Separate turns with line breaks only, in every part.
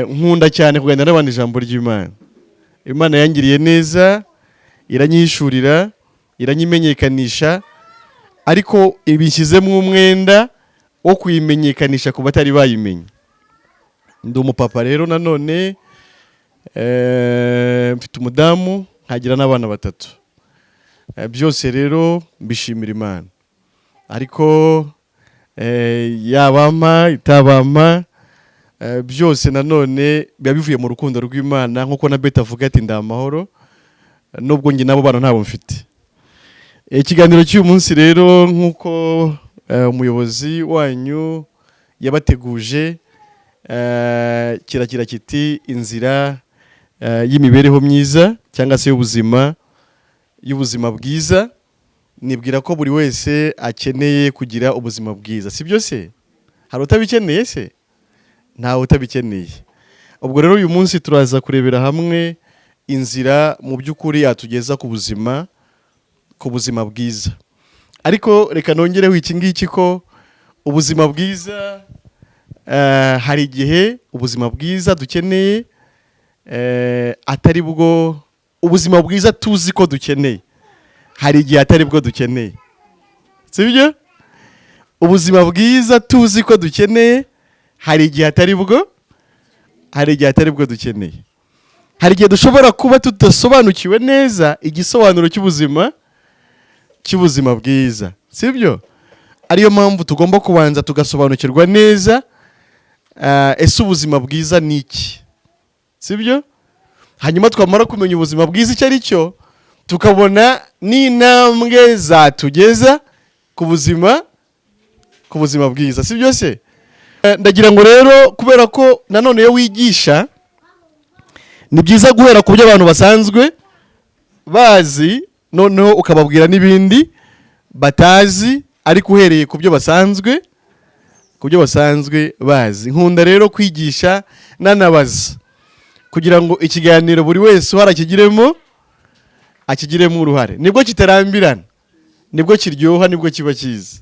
nkunda cyane kuganira n'abandi ijambo ry'Imana. Imana yangiriye neza, iranyishurira, iranyimenyekanisha, ariko ibishyizemo umwenda wo kuyimenyekanisha ku batari bayimenye. Ndi umupapa rero nanone, mfite umudamu, nkagira n'abana 3. Byose rero mbishimira Imana. Ariko yabama itabama, byose nanone biba bivuye mu rukundo rw'Imana, nkuko na Beta avuga ati ndamahoro nubwo ngi nabo bana ntabo mfite. Ikiganiro cy'uyu munsi rero nkuko umuyobozi wanyu yabateguje, kiragira kiti inzira y'imibereho myiza cyangwa se y'ubuzima bwiza. Nibwira ko buri wese akeneye kugira ubuzima bwiza, si byo se? Hari utabikeneye se? Ntawe utabikeneye. Ubwo rero uyu munsi turaza kurebera hamwe inzira mu by'ukuri yatugeza ku buzima bwiza. Ariko reka nongereho iki ngiki ko ubuzima bwiza, hari igihe ubuzima bwiza dukeneye atari bwo ubuzima bwiza tuzi ko dukeneye, hari igihe atari bwo dukeneye, si byo? Ubuzima bwiza tuzi ko dukeneye, hari igihe atari bwo dukeneye. Hari igihe dushobora kuba tudasobanukiwe neza igisobanuro cy'ubuzima bwiza, si byo? Ariyo mpamvu tugomba kubanza tugasobanukirwa neza ese ubuzima bwiza ni iki, si byo? Hanyuma twamara kumenya ubuzima bwiza icyo ari cyo, tukabona n'intambwe zatugeza ku buzima bwiza, si byo se? Ndagira ngo rero, kubera ko nanone iyo wigisha ni byiza guhera ku byo abantu basanzwe bazi, noneho ukababwira n'ibindi batazi, ariko uhereye ku byo basanzwe bazi. Nkunda rero kwigisha nanabaza, kugira ngo ikiganiro buri wese uhari akigiremo uruhare. Nibwo kitarambirana, nibwo kiryoha, nibwo kiba cyiza.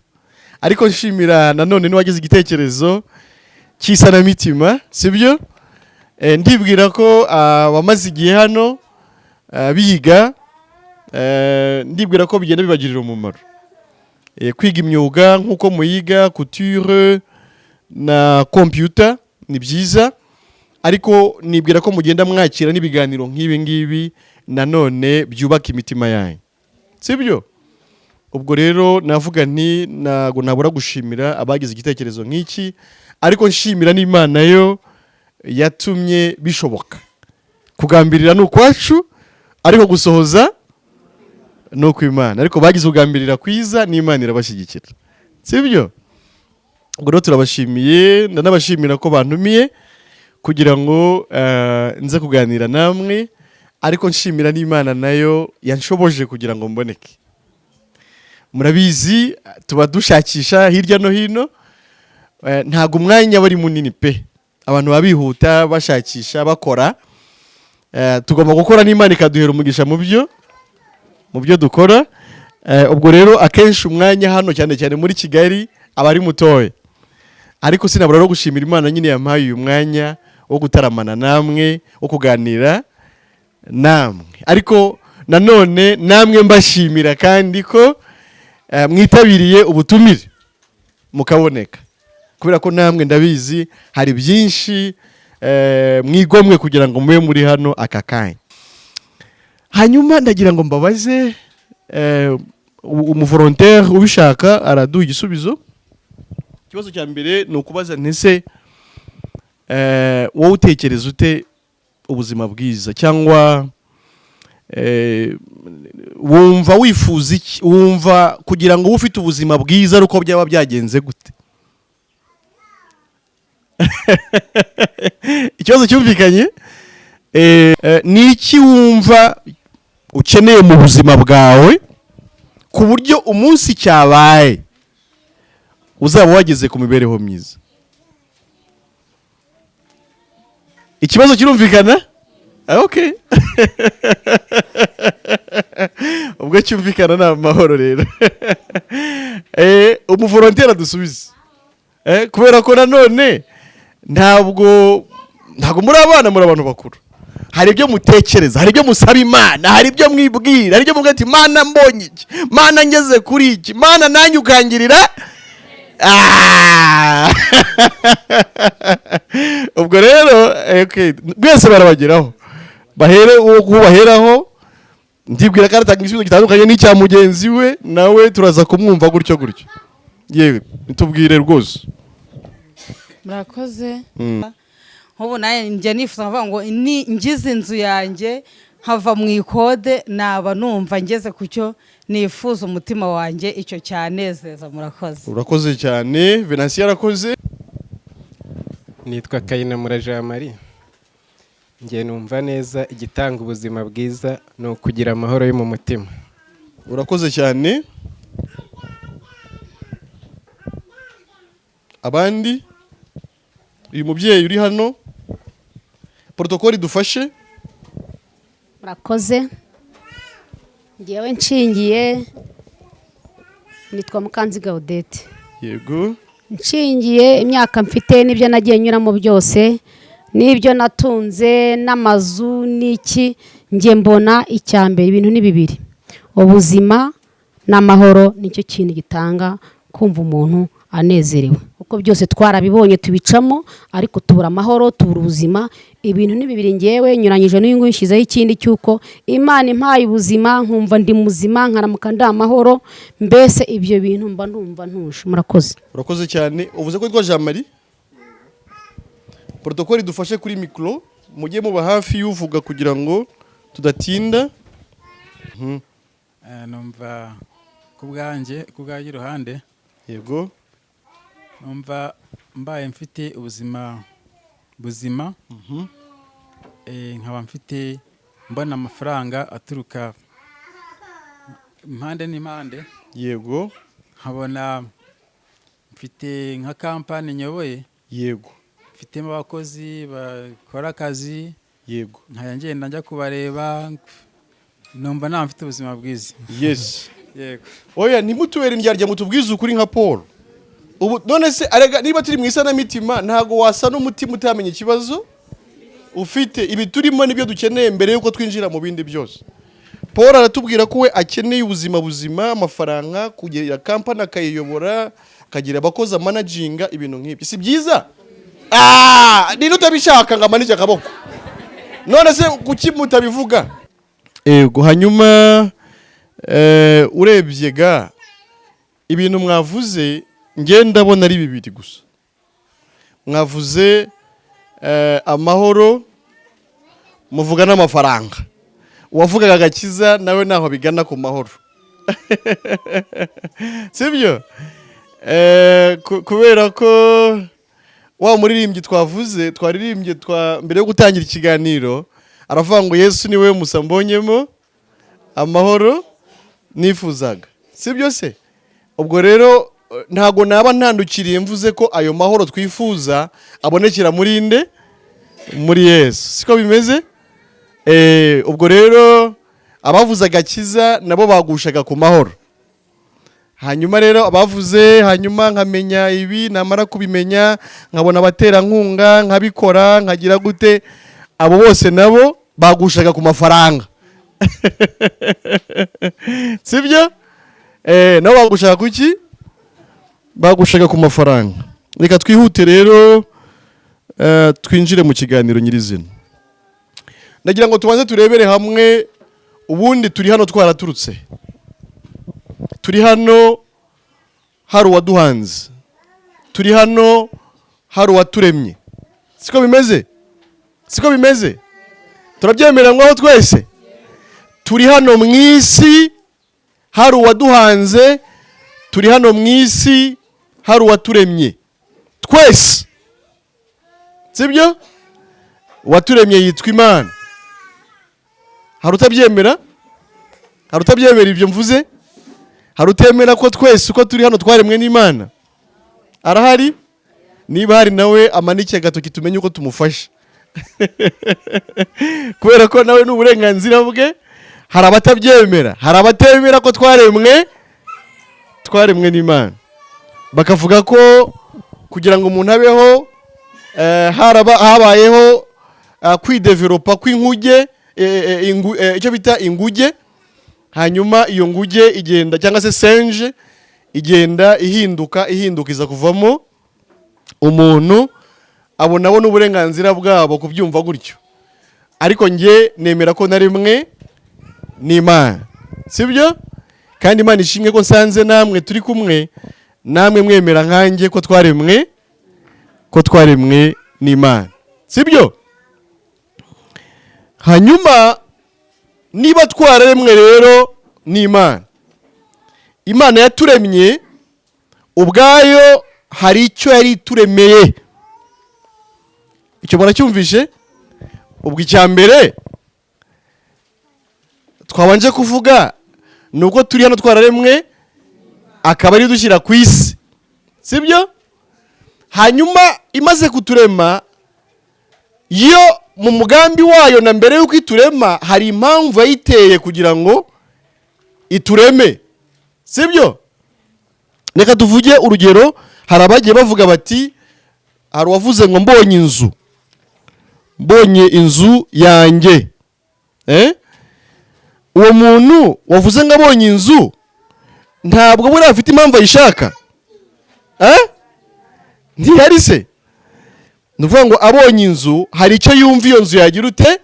Ariko nshimira nanone n'uwagize igitekerezo cy'isanamitima, si byo? Ndibwira ko abamaze igihe hano biga, ndibwira ko bigenda bibagirira umumaro. Kwiga imyuga nk'uko muyiga couture na computer ni byiza, ariko nibwira ko mugenda mwakira n'ibiganiro nk'ibi ngibi nanone byubaka imitima yanyu, si byo? Ubwo rero navuga nti ntago nabura gushimira abagize igitekerezo nk'iki, ariko nshimira n'Imana yo yatumye bishoboka. Kugambirira ni ukwacu, ariko gusohoza ni ukw'Imana. Ariko bagize ugambirira kwiza n'Imana irabashyigikira, si byo? Ubwo rero turabashimiye, ndanabashimira ko bantumiye kugira ngo nze kuganira namwe, ariko nshimira n'Imana nayo yanshoboje kugira ngo mboneke. Murabizi tuba dushakisha hirya no hino, ntago umwanya bari munini pe, abantu babihuta bashakisha bakora. Tugomba gukora n'Imana ikaduhera umugisha mu byo dukora. Ubwo rero akenshi umwanya hano cyane cyane muri Kigali aba ari mutoya, ariko sinabura no gushimira Imana nyine yampaye uyu mwanya wo gutaramana namwe, wo kuganira namwe. Ariko nanone namwe mbashimira kandi ko mwitabiriye ubutumire mukaboneka, kubera ko namwe ndabizi hari byinshi mwigomwe kugira ngo mube muri hano aka kanya. Hanyuma ndagira ngo mbabaze, umuvolontaire ubishaka araduha igisubizo. Ikibazo cya mbere ni ukubaza ntese wowe utekereza ute ubuzima bwiza, cyangwa wumva wifuza iki, wumva kugira ngo ube ufite ubuzima bwiza ari uko byaba byagenze gute? Ikibazo cyumvikanye. Ni iki wumva ukeneye mu buzima bwawe ku buryo umunsi cyabaye uzaba wageze ku mibereho myiza? Ikibazo kirumvikana? Okay. Ubwo cyumvikana na mahoro rero. Umuvolontaire adusubize. Kubera ko nanone ntabwo ntabwo muri abana, muri abantu bakuru. Hari ibyo mutekereza, hari ibyo musaba Imana, hari ibyo mwibwira, hari ibyo muvuga ati Mana mbonye iki, Mana ngeze kuri iki, Mana nanjye ukangirira. Ubwo rero bwese barabageraho, bahere uwo kubaheraho. Ndibwira ko aratanga igisubizo gitandukanye n'icya mugenzi we, nawe turaza kumwumva gutyo gutyo. Yewe nitubwire rwose.
Murakoze. Nk'ubu nawe njya nifuza kuvuga ngo ngize inzu yanjye nkava mu ikode, naba numva ngeze ku cyo nifuza umutima wanjye, icyo cyanezeza. Murakoze.
Urakoze cyane. Venansiyo arakoze.
Nitwa Kayinamura Jean Marie. Ngiye numva neza igitanga ubuzima bwiza ni ukugira amahoro yo mu mutima.
Urakoze cyane. Abandi? Uyu mubyeyi uri hano, protokoli dufashe.
Murakoze. Ngiyewe nshingiye, nitwa Mukanziga Odette.
Yego.
Nshingiye imyaka mfite n'ibyo nagiye nyuramo byose, n'ibyo natunze n'amazu n'iki, ngiye mbona icyambere ibintu ni bibiri: ubuzima n'amahoro. Nicyo kintu gitanga kumva umuntu anezerewe, kuko byose twarabibonye tubicamo, ariko tubura amahoro, tubura ubuzima. Ibintu ni bibiri ngewe nyuranyije n'uyu nguyu nshyizeho ikindi cy'uko Imana impaye ubuzima, nkumva ndi muzima, nkaramuka ndi amahoro. Mbese ibyo bintu mba ndumva ntuje. Murakoze.
Urakoze cyane. Uvuze ko yitwa Jean Marie. Protokoli dufashe kuri mikoro, mujye muba hafi y'uvuga kugira ngo tudatinda.
Numva ku bwanjye iruhande.
Yego.
Numva mbaye mfite ubuzima buzima, nkaba mfite mbona amafaranga aturuka impande n'impande.
Yego.
Nkabona mfite nka kampani nyoboye.
Yego.
Mfitemo abakozi bakora akazi.
Yego.
Nkaya ngenda njya kubareba, numva nta mfite ubuzima bwiza.
Yes.
Yego.
Oya ntimutubere indyarya mutubwize ukuri nka Paul. Ubu none se arega niba turi mu isanamitima, ntago wasa n'umutima utamenya ikibazo ufite. Ibi turimo nibyo dukeneye mbere yuko twinjira mu bindi byose. Paul aratubwira ko we akeneye ubuzima buzima, amafaranga, kugira kampani akayiyobora, akagira abakozi managinga, ibintu nk'ibyo. Si byiza? Ni utabishaka ngo amanike akaboko. None se kuki mutabivuga? Ego. Hanyuma urebye ga ibintu mwavuze, nge ndabona ari bibiri gusa. Mwavuze amahoro, muvuga n'amafaranga. Uwavugaga agakiza nawe naho bigana ku mahoro. Sibyo? Kubera ko wa muririmbyi twavuze, twaririmbye mbere yo gutangira ikiganiro, aravuga ngo Yesu niwe musa mbonyemo amahoro nifuzaga. Sibyo se? Ubwo rero ntago naba ntandukiriye mvuze ko ayo mahoro twifuza abonekera muri nde? Muri Yesu. Siko bimeze? Ubwo rero abavuze agakiza nabo bagushaga ku mahoro. Hanyuma rero abavuze, hanyuma nkamenya ibi, namara kubimenya nkabona abaterankunga, nkabikora, nkagira gute, abo bose nabo bagushaga ku mafaranga. Sibyo? Nabo bagushaga kuki? Bagushaga ku mafaranga. Reka twihute rero twinjire mu kiganiro nyirizina. Nagira ngo tubanze turebere hamwe, ubundi turi hano twaraturutse. Turi hano hari uwaduhanze. Turi hano hari uwaturemye. Siko bimeze? Siko bimeze? Turabyemera ngo twese turi hano mu isi hari uwaduhanze, turi hano mu isi hari uwaturemye. Twese. Sibyo? Uwaturemye yitwa Imana. Hari utabyemera? Hari utabyemera ibyo mvuze? Hari utemera ko twese uko turi hano twaremwe n'Imana? Arahari? Niba hari nawe amanike agatoki tumenye uko tumufasha. Kubera ko nawe n'uburenganzira bwe. Hari abatabyemera, hari abatemera ko twaremwe n'Imana. Bakavuga ko kugira ngo umuntu abeho habayeho kwidevelopa kw'inkuge, icyo bita inguge. Hanyuma iyo nguge igenda, cyangwa se senje igenda ihinduka iza kuvamo umuntu. Abo nabo n'uburenganzira bwabo kubyumva gutyo, ariko njye nemera ko na rimwe n'Imana, sibyo? Kandi Imana ishimwe ko nsanze namwe turi kumwe, namwe mwemera nkanjye ko twaremwe n'Imana, sibyo? Hanyuma niba twararemwe rero n'Imana, Imana yaturemye ubwayo hari icyo yari ituremeye. Icyo muracyumvishe? Ubwo icya mbere twabanje kuvuga ni uko turi hano twararemwe, akaba ari dushyira ku isi, sibyo? Hanyuma imaze kuturema, yo mu mugambi wayo na mbere y'uko iturema hari impamvu yayiteye kugira ngo itureme, sibyo? Reka tuvuge urugero. Hari abagiye bavuga bati, hari uwavuze ngo mbonye inzu yanjye. Uwo muntu wavuze ngo abonye inzu ntabwo buriya afite impamvu ayishaka, ntihari se? Ni ukuvuga ngo abonye inzu hari icyo yumva iyo nzu yagira ute,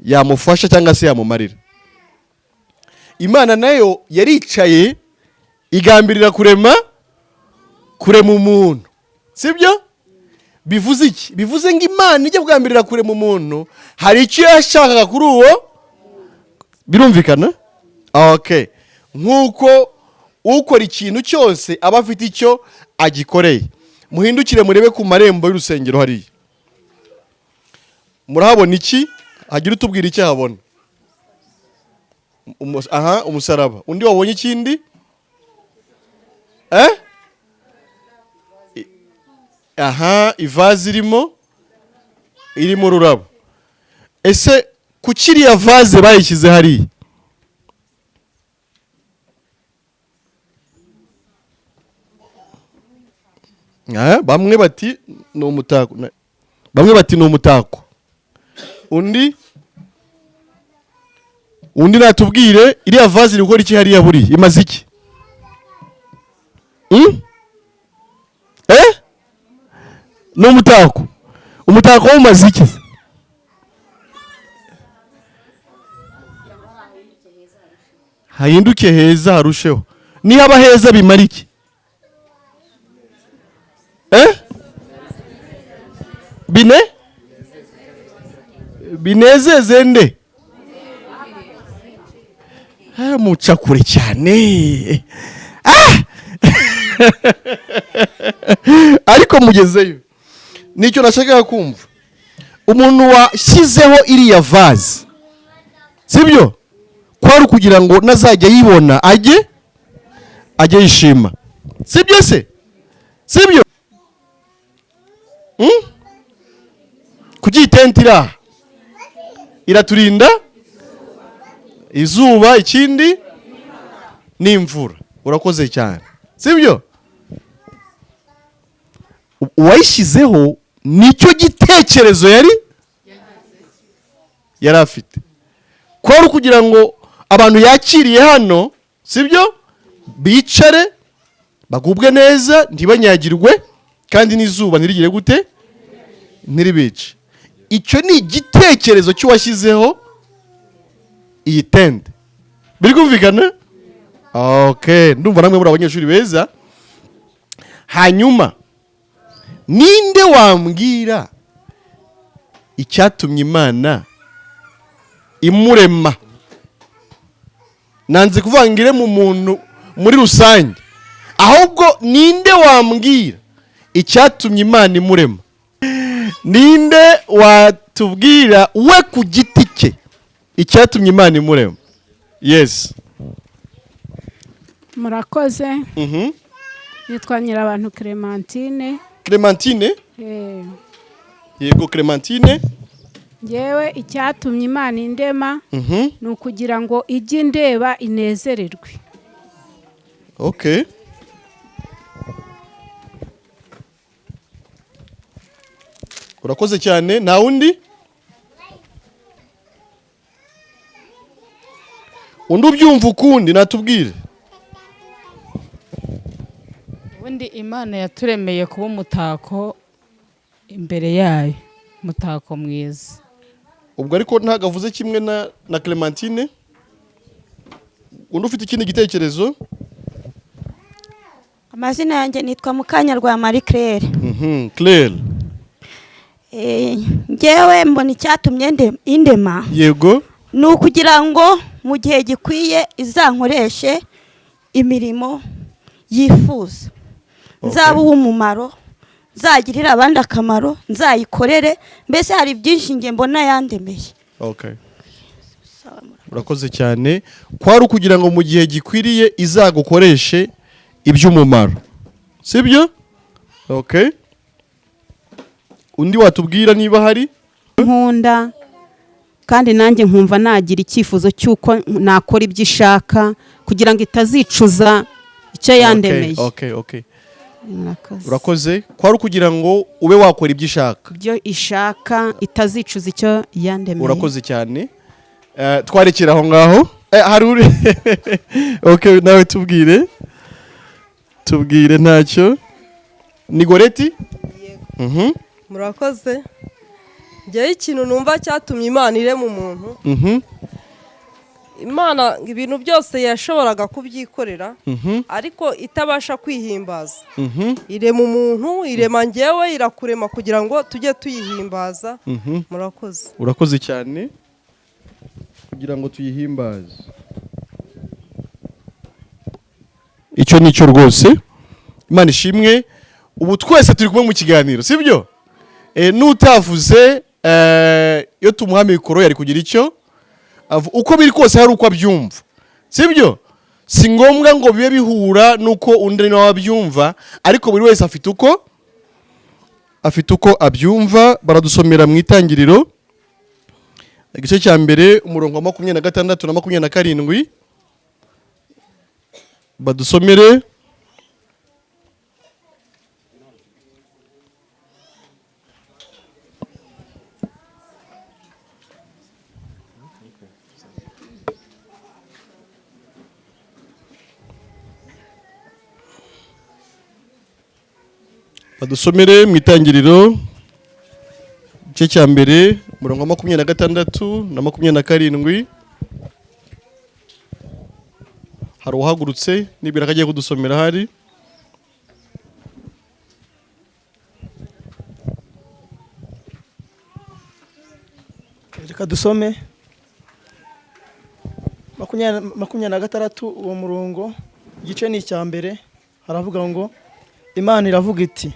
yamufasha cyangwa se yamumarira. Imana nayo yaricaye igambirira kurema umuntu, sibyo? Bivuze iki? Bivuze ngo Imana ijya kugambirira kurema umuntu hari icyo yashakaga kuri uwo. Birumvikana? Okay. Nk'uko ukora ikintu cyose aba afite icyo agikoreye. Muhindukire murebe ku marembo y'urusengero hariya, murahabona iki? Hagira utubwira icyo habona. Umusaraba. Undi wabonye ikindi? Ivaze irimo ururabo. Ese kuki iriya vaze bayishyize hariya? Bamwe bati ni umutako, bamwe bati ni umutako. Undi natubwire iriya vaze iri gukora iki hariya buriya? Imaze iki? Ni umutako. Umutako umaze iki? Hahinduke heza harusheho. Nihaba heza bimara iki? Binezeze nde? Muca kure cyane. Ariko mugezeyo. Nicyo nashakaga kumva. Umuntu washyizeho iriya vaze, sibyo? Kwari kugira ngo nazajya yibona ajye yishima, sibyo se? Sibyo? Kuki itenti iraha? Iraturinda izuba, ikindi n'imvura. Urakoze cyane, sibyo? Uwayishyizeho nicyo gitekerezo yari afite. Kwari kugira ngo abantu yakiriye hano, sibyo? Bicare bagubwe neza, ntibanyagirwe, kandi n'izuba ntirigire gute, ntiribice. Icyo ni igitekerezo cy'uwashyizeho iyi tente. Biri kumvikana? Okay, ndumva namwe muri abanyeshuri beza. Hanyuma ninde wambwira icyatumye Imana imurema? Nanze kuvangire mu muntu muri rusange, ahubwo ninde wambwira icyatumye Imana imurema? Ninde watubwira we ku giti cye icyatumye Imana imurema? Yes.
Murakoze. Nitwa Nyirabantu Clementine.
Clementine? Yego Clementine.
Ngewe icyatumye Imana indema ni ukugira ngo ijye indeba inezererwe.
Okay. urakoze cyane. nta wundi ubyumva ukundi natubwire.
ubundi Imana yaturemeye kuba umutako imbere yayo, umutako mwiza.
ubwo ariko ntabwo avuze kimwe na Clementine. undi ufite ikindi gitekerezo?
Amazina yanjye nitwa Mukanyarwa Marie Claire.
Claire.
Ngewe mbona icyatumye indema.
Yego.
Ni ukugira ngo mu gihe gikwiye izankoreshe imirimo yifuza. Nzaba uw'umumaro, nzagirira abandi akamaro, nzayikorere, mbese hari byinshi nge mbona yandemeye.
Okay. Urakoze cyane. Kwari ukugira ngo mu gihe gikwiriye izagukoreshe iby'umumaro, sibyo? Okay. undi watubwira niba hari?
Nkunda kandi nanjye nkumva nagira icyifuzo cy'uko nakora ibyo ishaka kugira ngo itazicuza icyo yandemeye.
Okay. Urakoze. Kwari ukugira ngo ube wakora ibyo ishaka,
ibyo ishaka itazicuza icyo yandemeye.
Urakoze cyane. Twarekera aho ngaho. Hari uri Okay, nawe tubwire ntacyo. Ni Goreti?
Murakoze. Ngewe ikintu numva cyatumye Imana irema umuntu. Imana ibintu byose yashoboraga kubyikorera, ariko itabasha kwihimbaza. Irema umuntu, irema ngewe, irakurema kugira ngo tujye tuyihimbaza. Murakoze.
Urakoze cyane. Kugira ngo tuyihimbaze. Icyo nicyo rwose. Imana ishimwe. Ubu twese turi kumwe mu kiganiro, sibyo? Nutavuze yo tumuha mikoro yari kugira icyo uko biri kose hari uko abyumva, sibyo? Si ngombwa ngo bibe bihura nuko undi nawe abyumva, ariko buri wese afite uko abyumva. Baradusomera mu Itangiriro igice cya mbere umurongo wa 26 na 27. Badusomere. Badusomere mu Itangiriro igice cya mbere umurongo wa 26 na 27. Hari uhagurutse nibira kagiye kudusomera hari?
Reka dusome 26 uwo murongo. Igice ni icya mbere. Haravuga ngo Imana iravuga iti,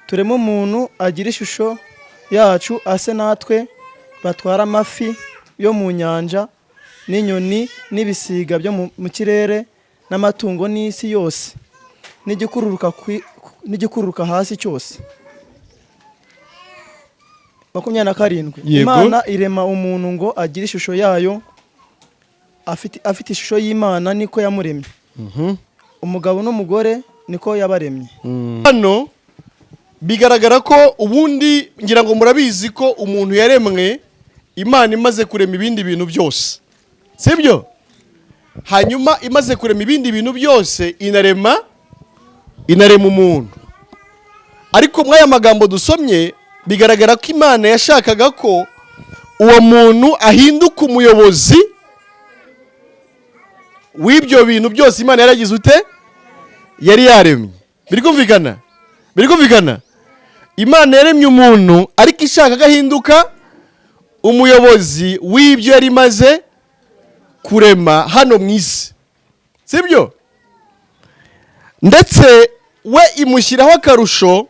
tureme umuntu agira ishusho yacu ase natwe, batwara amafi yo mu nyanja n'inyoni n'ibisiga byo mu kirere n'amatungo n'isi yose n'igikururuka hasi cyose. 27. Imana irema umuntu ngo agire ishusho yayo, afite ishusho y'Imana niko yamuremye. Umugabo n'umugore niko yabaremye.
Hano bigaragara ko ubundi ngira ngo murabizi ko umuntu yaremwe Imana imaze kurema ibindi bintu byose, sibyo? Hanyuma imaze kurema ibindi bintu byose inarema umuntu. Ariko mwaya magambo dusomye bigaragara ko Imana yashakaga ko uwo muntu ahinduka umuyobozi w'ibyo bintu byose Imana yaragize yari yaremye. Birikumvikana? Imana yaremye umuntu ariko ishaka gahinduka umuyobozi w'ibyo yari maze kurema hano mu isi, sibyo? Ndetse we imushyiraho akarusho.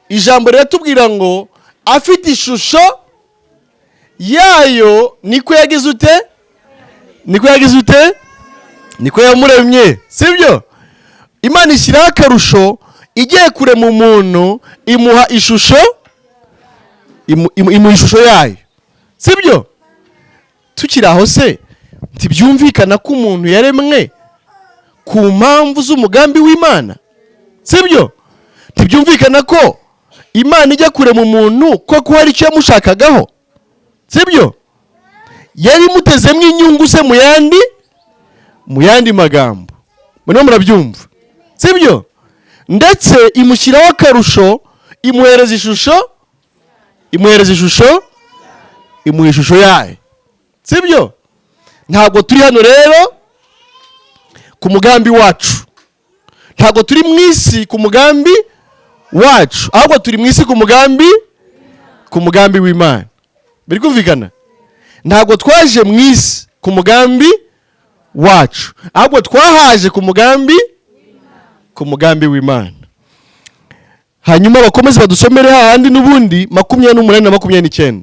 Ijambo riratubwira ngo afite ishusho yayo niko yagize niko yamuremye, sibyo? Imana ishyiraho akarusho, igiye kurema umuntu imuha ishusho, imuha ishusho yayo, sibyo? Tukiri aho se ntibyumvikana ko umuntu yaremwe ku mpamvu z'umugambi w'Imana, sibyo? Ntibyumvikana ko imana ijya kurema umuntu koko hari icyo yamushakagaho, sibyo? yari imutezemo inyungu se mu yandi magambo, murimo murabyumva, sibyo? ndetse imushyiraho akarusho, imuhereza ishusho imuha ishusho yayo, sibyo? ntabwo turi hano rero ku mugambi wacu, ntabwo turi mu isi ku mugambi wacu, ahubwo turi mu isi ku mugambi w'Imana. biri kumvikana? ntabwo twaje mu isi ku mugambi wacu, ahubwo twahaje ku mugambi w'Imana. hanyuma bakomeze badusomere hahandi n'ubundi 28 na 29,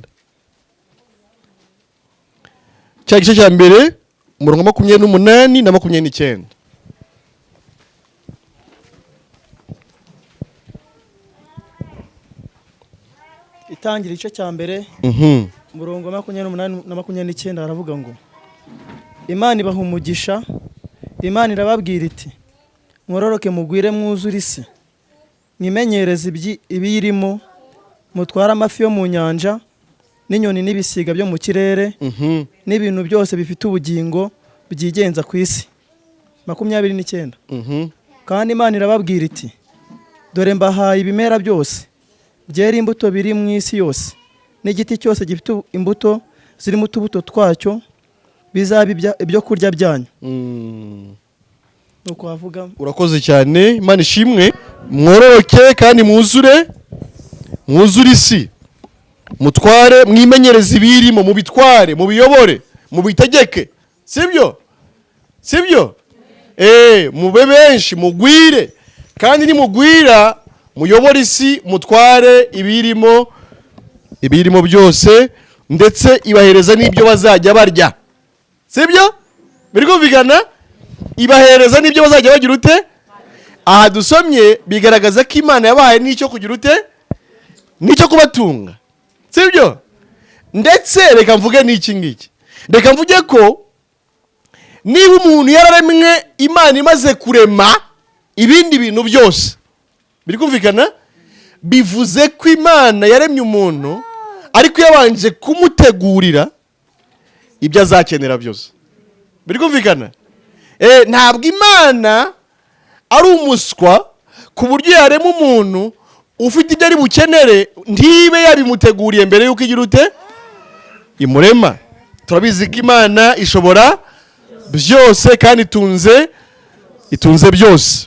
cya gice cya mbere umurongo 28 na 29.
Itangira igice cya mbere umurongo 28 na 29 haravuga ngo Imana ibaha umugisha, Imana irababwira iti mwororoke mugwire mwuzure isi, mwimenyereze ibiyirimo, mutware amafi yo mu nyanja n'inyoni n'ibisiga byo mu kirere n'ibintu byose bifite ubugingo byigenza ku isi. 29. kandi Imana irababwira iti dore mbahaye ibimera byose byera imbuto biri mu isi yose, n'igiti cyose gifite imbuto zirimo utubuto twacyo bizaba ibyo kurya byanyu. nuko havuga.
urakoze cyane, Imana ishimwe. mwororoke kandi mwuzure isi, mutware, mwimenyereze ibirimo, mubitware, mubiyobore, mubitegeke, sibyo? mube benshi, mugwire, kandi nimugwira muyobore isi, mutware ibirimo byose, ndetse ibahereza n'ibyo bazajya barya, sibyo? biri kumvikana? ibahereza n'ibyo bazajya bagira ute? aha dusomye bigaragaza ko Imana yabahaye n'icyo kugira ute? n'icyo kubatunga, sibyo? ndetse reka mvuge n'iki ngiki, reka mvuge ko niba umuntu yararemwe, Imana imaze kurema ibindi bintu byose, biri kumvikana? bivuze ko Imana yaremye umuntu ariko yabanje kumutegurira ibyo azakenera byose, biri kumvikana? ntabwo Imana ari umuswa ku buryo yarema umuntu ufite ibyo ari bukenere ntibe yabimuteguriye mbere yuko igira ute? imurema. turabizi ko Imana ishobora byose kandi itunze byose.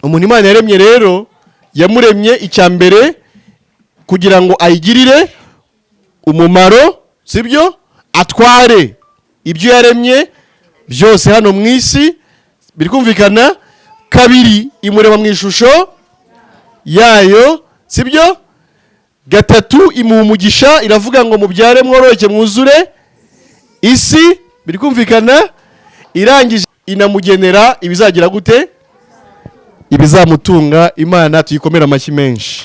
umuntu Imana yaremye rero, yamuremye icya mbere kugira ngo ayigirire umumaro, sibyo? atware ibyo yaremye byose hano mu isi, biri kumvikana? kabiri, imurema mu ishusho yayo, sibyo? gatatu, imuha umugisha, iravuga ngo mubyare mworoke mwuzure isi, biri kumvikana? irangije inamugenera ibizagira gute? ibizamutunga. Imana tuyikomera amashyi menshi.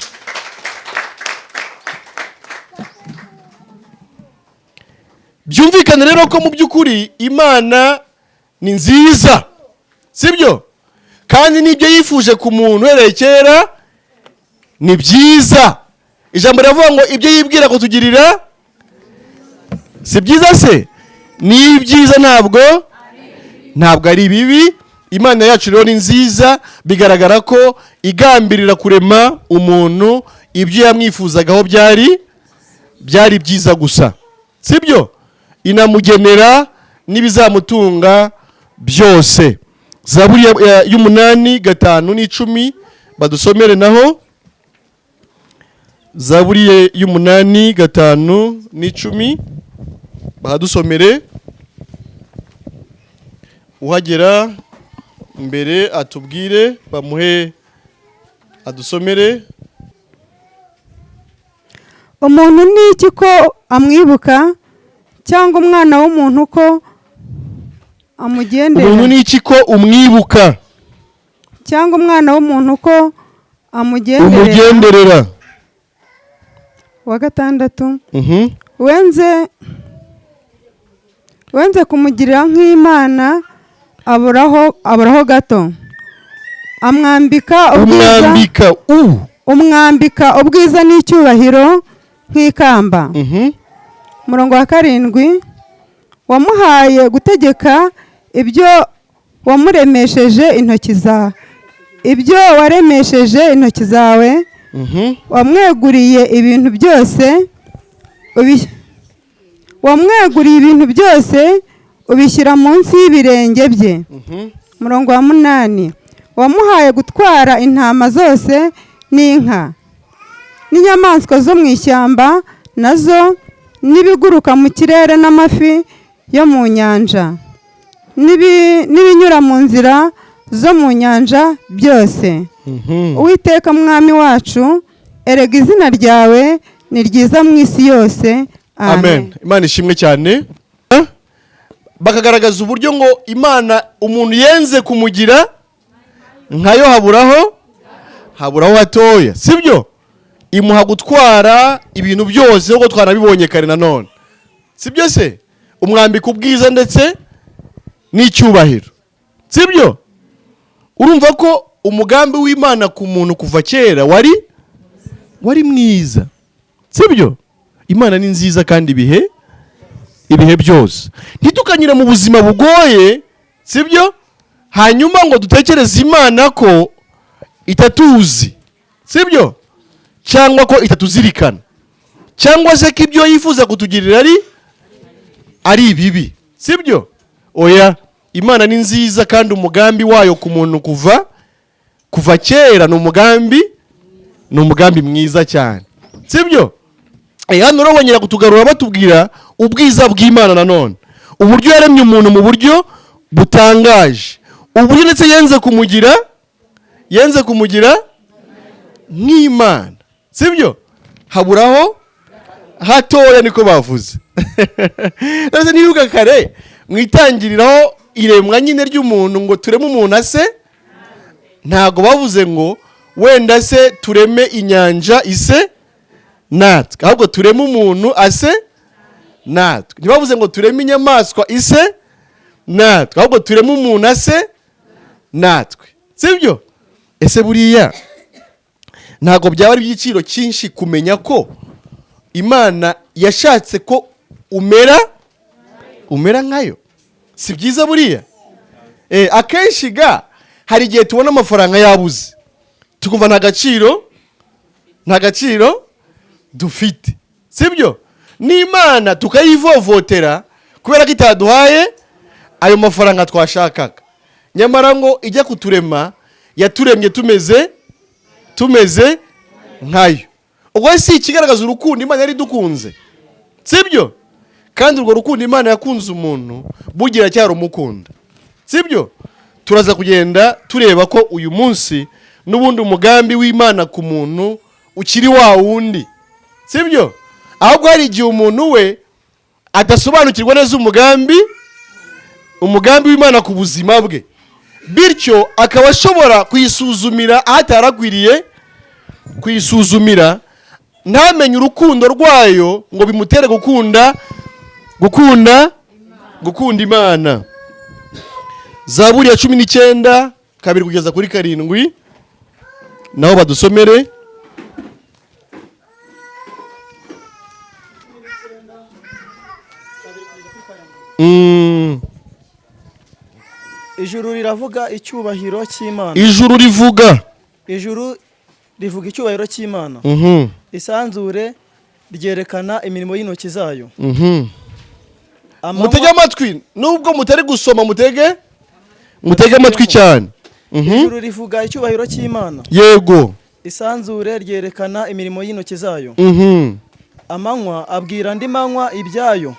byumvikane rero ko mu by'ukuri Imana ni nziza, sibyo? kandi n'ibyo yifuje ku muntu uhereye kera ni byiza. ijambo riravuga ngo ibyo yibwira kutugirira si byiza se? ni byiza, ntabwo ari bibi. Imana yacu rero ni nziza, bigaragara ko igambirira kurema umuntu ibyo yamwifuzagaho byari byiza gusa, sibyo? inamugenera n'ibizamutunga byose. Zaburi y'umunani 5 n'10 badusomere naho. Zaburi y'umunani 5 n'10 bahadusomere. uhagera mbere atubwire, bamuhe adusomere.
umuntu ni iki ko amwibuka, cyangwa umwana w'umuntu ko amugendera?
umuntu ni iki ko umwibuka,
cyangwa umwana w'umuntu ko
umugenderera.
wa 6. wenze kumugirira nk'Imana, aburaho gato, amwambika umwambika ubwiza n'icyubahiro nk'ikamba. Umurongo wa 7, wamuhaye gutegeka ibyo wamuremesheje intoki zawe, ibyo waremesheje intoki zawe, wamweguriye ibintu byose, ubishyira munsi y'ibirenge bye. Umurongo wa 8, wamuhaye gutwara intama zose n'inka n'inyamaswa zo mu ishyamba nazo n'ibiguruka mu kirere n'amafi yo mu nyanja n'ibinyura mu nzira zo mu nyanja byose. Uwiteka mwami wacu, erega izina ryawe ni ryiza mu isi yose.
Amen. Imana ishimwe cyane. Bakagaragaza uburyo ngo Imana umuntu yenze kumugira nkayo haburaho hatoya, sibyo? Imuha gutwara ibintu byose uko twanabibonye kare nanone, sibyo se? Umwambika ubwiza ndetse n'icyubahiro, sibyo? Urumva ko umugambi w'Imana ku muntu kuva kera wari mwiza, sibyo? Imana ni nziza kandi ibihe byose. Ntitukanyira mu buzima bugoye, sibyo? Hanyuma ngo dutekereze Imana ko itatuzi, sibyo? Cyangwa ko itatuzirikana, cyangwa se ko ibyo yifuza kutugirira ari bibi, sibyo? Oya, Imana ni nziza kandi umugambi wayo ku muntu kuva kera ni umugambi mwiza cyane, sibyo? Hano rero bongera kutugarura batubwira ubwiza bw'Imana nanone, uburyo yaremye umuntu mu buryo butangaje, uburyo ndetse yenze kumugira nk'Imana, sibyo? Haburaho hatoya niko bavuze. Ndetse nibuka kare mwitangiriraho iremwa nyine ry'umuntu ngo tureme umuntu ase, ntago bavuze ngo wenda se tureme inyanja ise natwe, ahubwo tureme umuntu ase natwe. Ntibavuze ngo tureme inyamaswa ise natwe, ahubwo tureme umuntu ase natwe, sibyo? Ese buriya ntago byaba ari iby'igiciro cyinshi kumenya ko Imana yashatse ko umera nkayo? Si byiza buriya? Akenshi hari igihe tubona amafaranga yabuze tukumva nta gaciro dufite, sibyo? N'Imana tukayivovotera kubera ko itaduhaye ayo mafaranga twashakaga, nyamara ngo ijya kuturema yaturemye tumeze nkayo. Ubwo si ikigaragaza urukundo Imana yari dukunze, sibyo? Kandi urwo rukundo Imana yakunze umuntu bugira cyari umukunda, sibyo? Turaza kugenda tureba ko uyu munsi n'ubundi umugambi w'Imana ku muntu ukiri wa wundi, sibyo? Ahubwo hari igihe umuntu we adasobanukirwa neza umugambi w'Imana ku buzima bwe, bityo akaba ashobora kwisuzumira ahatarakwiriye kwisuzumira, ntamenye urukundo rwayo ngo bimutere gukunda Imana. Zaburi ya 19 2 kugeza kuri 7 naho badusomere.
Ijuru riravuga icyubahiro cy'Imana.
Ijuru rivuga
icyubahiro cy'Imana. Isanzure ryerekana imirimo y'intoki zayo.
Mutege amatwi, nubwo mutari gusoma mutege amatwi cyane.
Ijuru rivuga icyubahiro cy'Imana.
Yego.
Isanzure ryerekana imirimo y'intoki zayo. Amanywa abwira andi manywa ibyayo.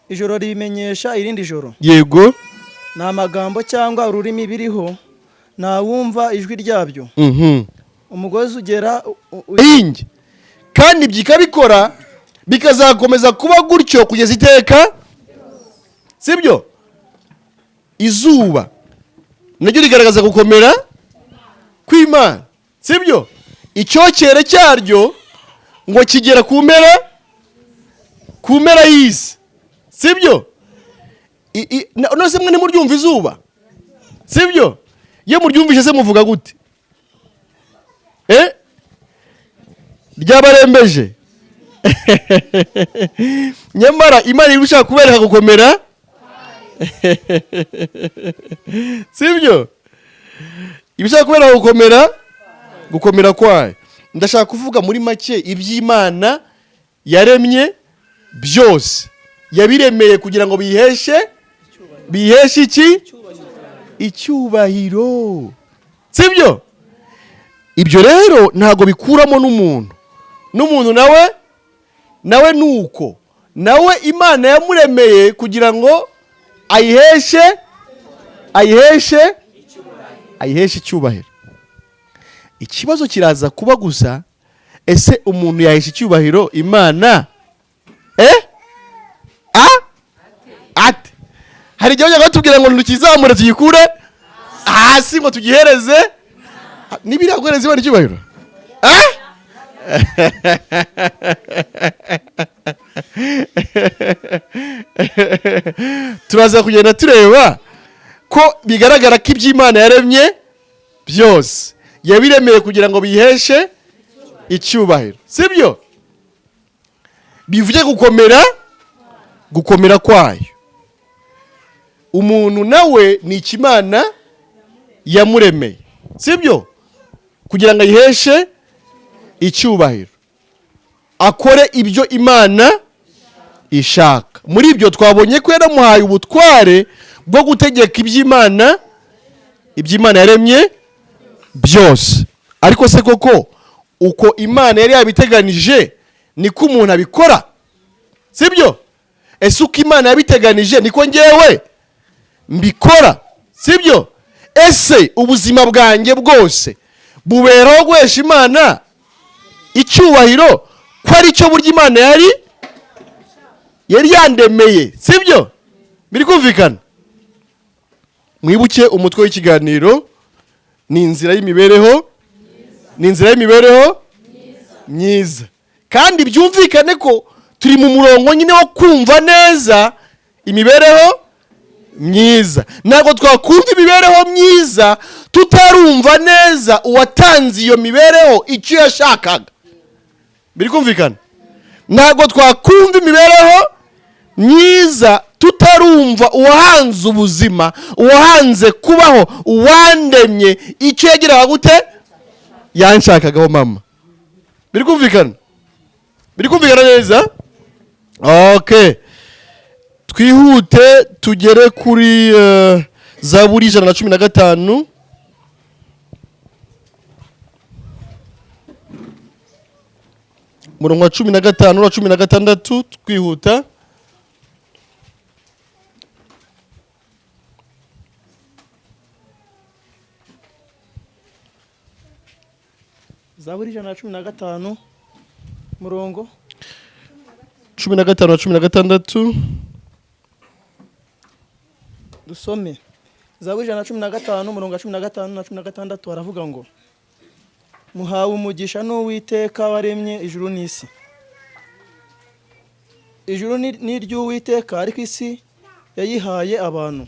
Ijoro ribimenyesha irindi joro.
Yego.
Nta magambo cyangwa ururimi biriho, nta wumva ijwi ryabyo. Umugozi ugera
ingi kandi byikabikora bikazakomeza kuba gutyo kugeza iteka, sibyo? Izuba naryo rigaragaza gukomera kw'Imana, sibyo? Icyokere cyaryo ngo kigera ku mpera y'isi, sibyo? Nose mwe nimuryumva izuba, sibyo? Iyo muryumvise se muvuga gute? ryabarembeje nyamara imana iri gushaka kubereka gukomera sibyo ibishaka kubereka gukomera kwayo. Ndashaka kuvuga muri make iby'Imana yaremye byose yabiremeye kugira ngo biheshe iki icyubahiro, sibyo? Ibyo rero ntago bikuramo n'umuntu nawe nuko nawe Imana yamuremeye kugira ngo ayiheshe icyubahiro. Ikibazo kiraza kuba gusa, ese umuntu yahesha icyubahiro Imana ate? Hari igihe bajya batubwira ngo ntukizamure tugikure hasi ngo tugihereze nibiraguhereza Imana icyubahiro. Turaza kugenda tureba ko bigaragara ko iby'Imana yaremye byose yabiremeye kugira ngo biheshe icyubahiro, sibyo? Bivuye gukomera kwayo. Umuntu nawe ni ikimana yamuremeye, sibyo? Kugira ngo ayiheshe icyubahiro, akore ibyo Imana ishaka. Muri ibyo twabonye ko yaramuhaye ubutware bwo gutegeka iby'Imana yaremye byose. Ariko se koko uko Imana yari yabiteganije niko umuntu abikora, sibyo? Ese uko Imana yabiteganije niko ngewe mbikora, sibyo? Ese ubuzima bwanjye bwose buberaho guhesha Imana icyubahiro ko ari cyo burya Imana yari yandemeye, sibyo? Biri kumvikana? Mwibuke umutwe w'ikiganiro ni inzira y'imibereho myiza. Kandi byumvikane ko turi mu murongo nyine wo kumva neza imibereho myiza. Ntabwo twakumva imibereho myiza tutarumva neza uwatanze iyo mibereho icyo yashakaga. Biri kumvikana? Ntabwo twakumva imibereho myiza tutarumva uwahanze ubuzima, uwahanze kubaho, uwandemye icyo yagiraga gute yanshakagaho mama. Biri kumvikana? Biri kumvikana neza? Okay. Twihute tugere kuri Zaburi 115. Murongo wa 15 na 16 twihuta.
Zaburi 115 murongo
15 na 16
dusome. Zaburi 115 murongo 15 na 16 haravuga ngo muhawe umugisha n'Uwiteka waremye ijuru n'isi. Ijuru ni iry'Uwiteka ariko isi yayihaye abantu.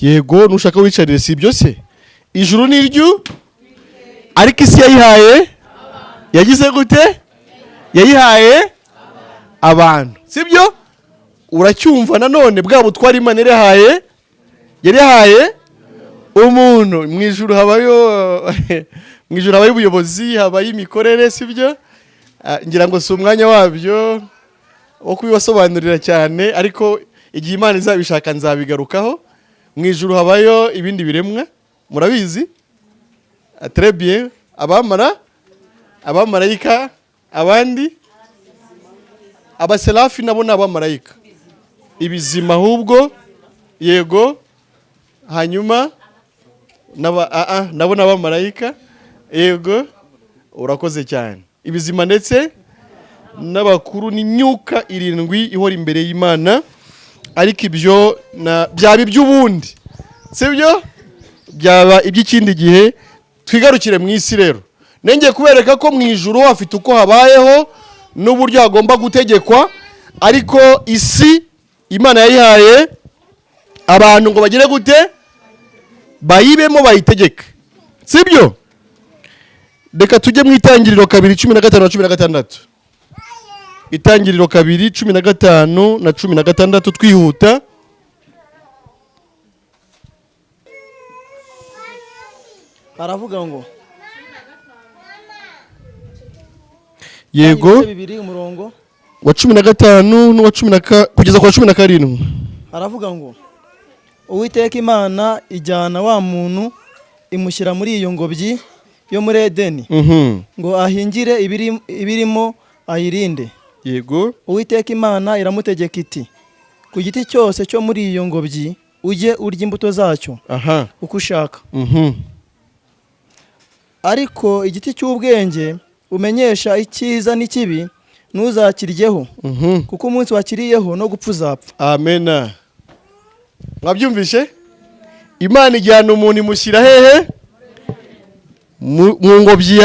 Yego nushaka wicarire si ibyo se? Ijuru ni iryu ariko isi yayihaye yagize gute? Yayihaye abantu, sibyo? Uracyumva nanone bwa butwari Imana yarihaye umuntu. Mu ijuru habayo ubuyobozi, habayo imikorere, sibyo? Ngira ngo si umwanya wabyo wo kubibasobanurira cyane, ariko igihe Imana izabishaka nzabigarukaho. Mu ijuru habayo ibindi biremwa, murabizi? Très bien. Abamarayika, abandi abaserafi nabo ni abamarayika, ibizima ahubwo, yego. Hanyuma nabo ni abamarayika, yego. Urakoze cyane. Ibizima ndetse n'abakuru n'imyuka 7 ihora imbere y'Imana, ariko ibyo byaba iby'ubundi, sibyo? Byaba iby'ikindi gihe. Twigarukire mu isi rero. Nengeye kubereka ko mu ijuru hafite uko habayeho n'uburyo hagomba gutegekwa, ariko isi Imana yayihaye abantu ngo bagire gute bayibemo bayitegeke, sibyo? reka tujye mu itangiriro 2:15 na 16. Itangiriro 2:15 na 16 twihuta.
aravuga ngo
yego
bibiri umurongo
wa 15 n'uwa 10 kugeza kwa 17.
aravuga ngo Uwiteka Imana ijyana wa muntu imushyira muri iyo ngobyi yo muri Edeni ngo ahingire ibirimo ayirinde.
Yego.
Uwiteka Imana iramutegeka iti ku giti cyose cyo muri iyo ngobyi ujye urya imbuto zacyo uko ushaka. Ariko igiti cy'ubwenge umenyesha icyiza n'ikibi ntuzakiryeho kuko umunsi wakiriyeho no gupfa uzapfa.
Amen. Mwabyumvishe? Imana ijyana umuntu imushyira hehe? Mu ngobyi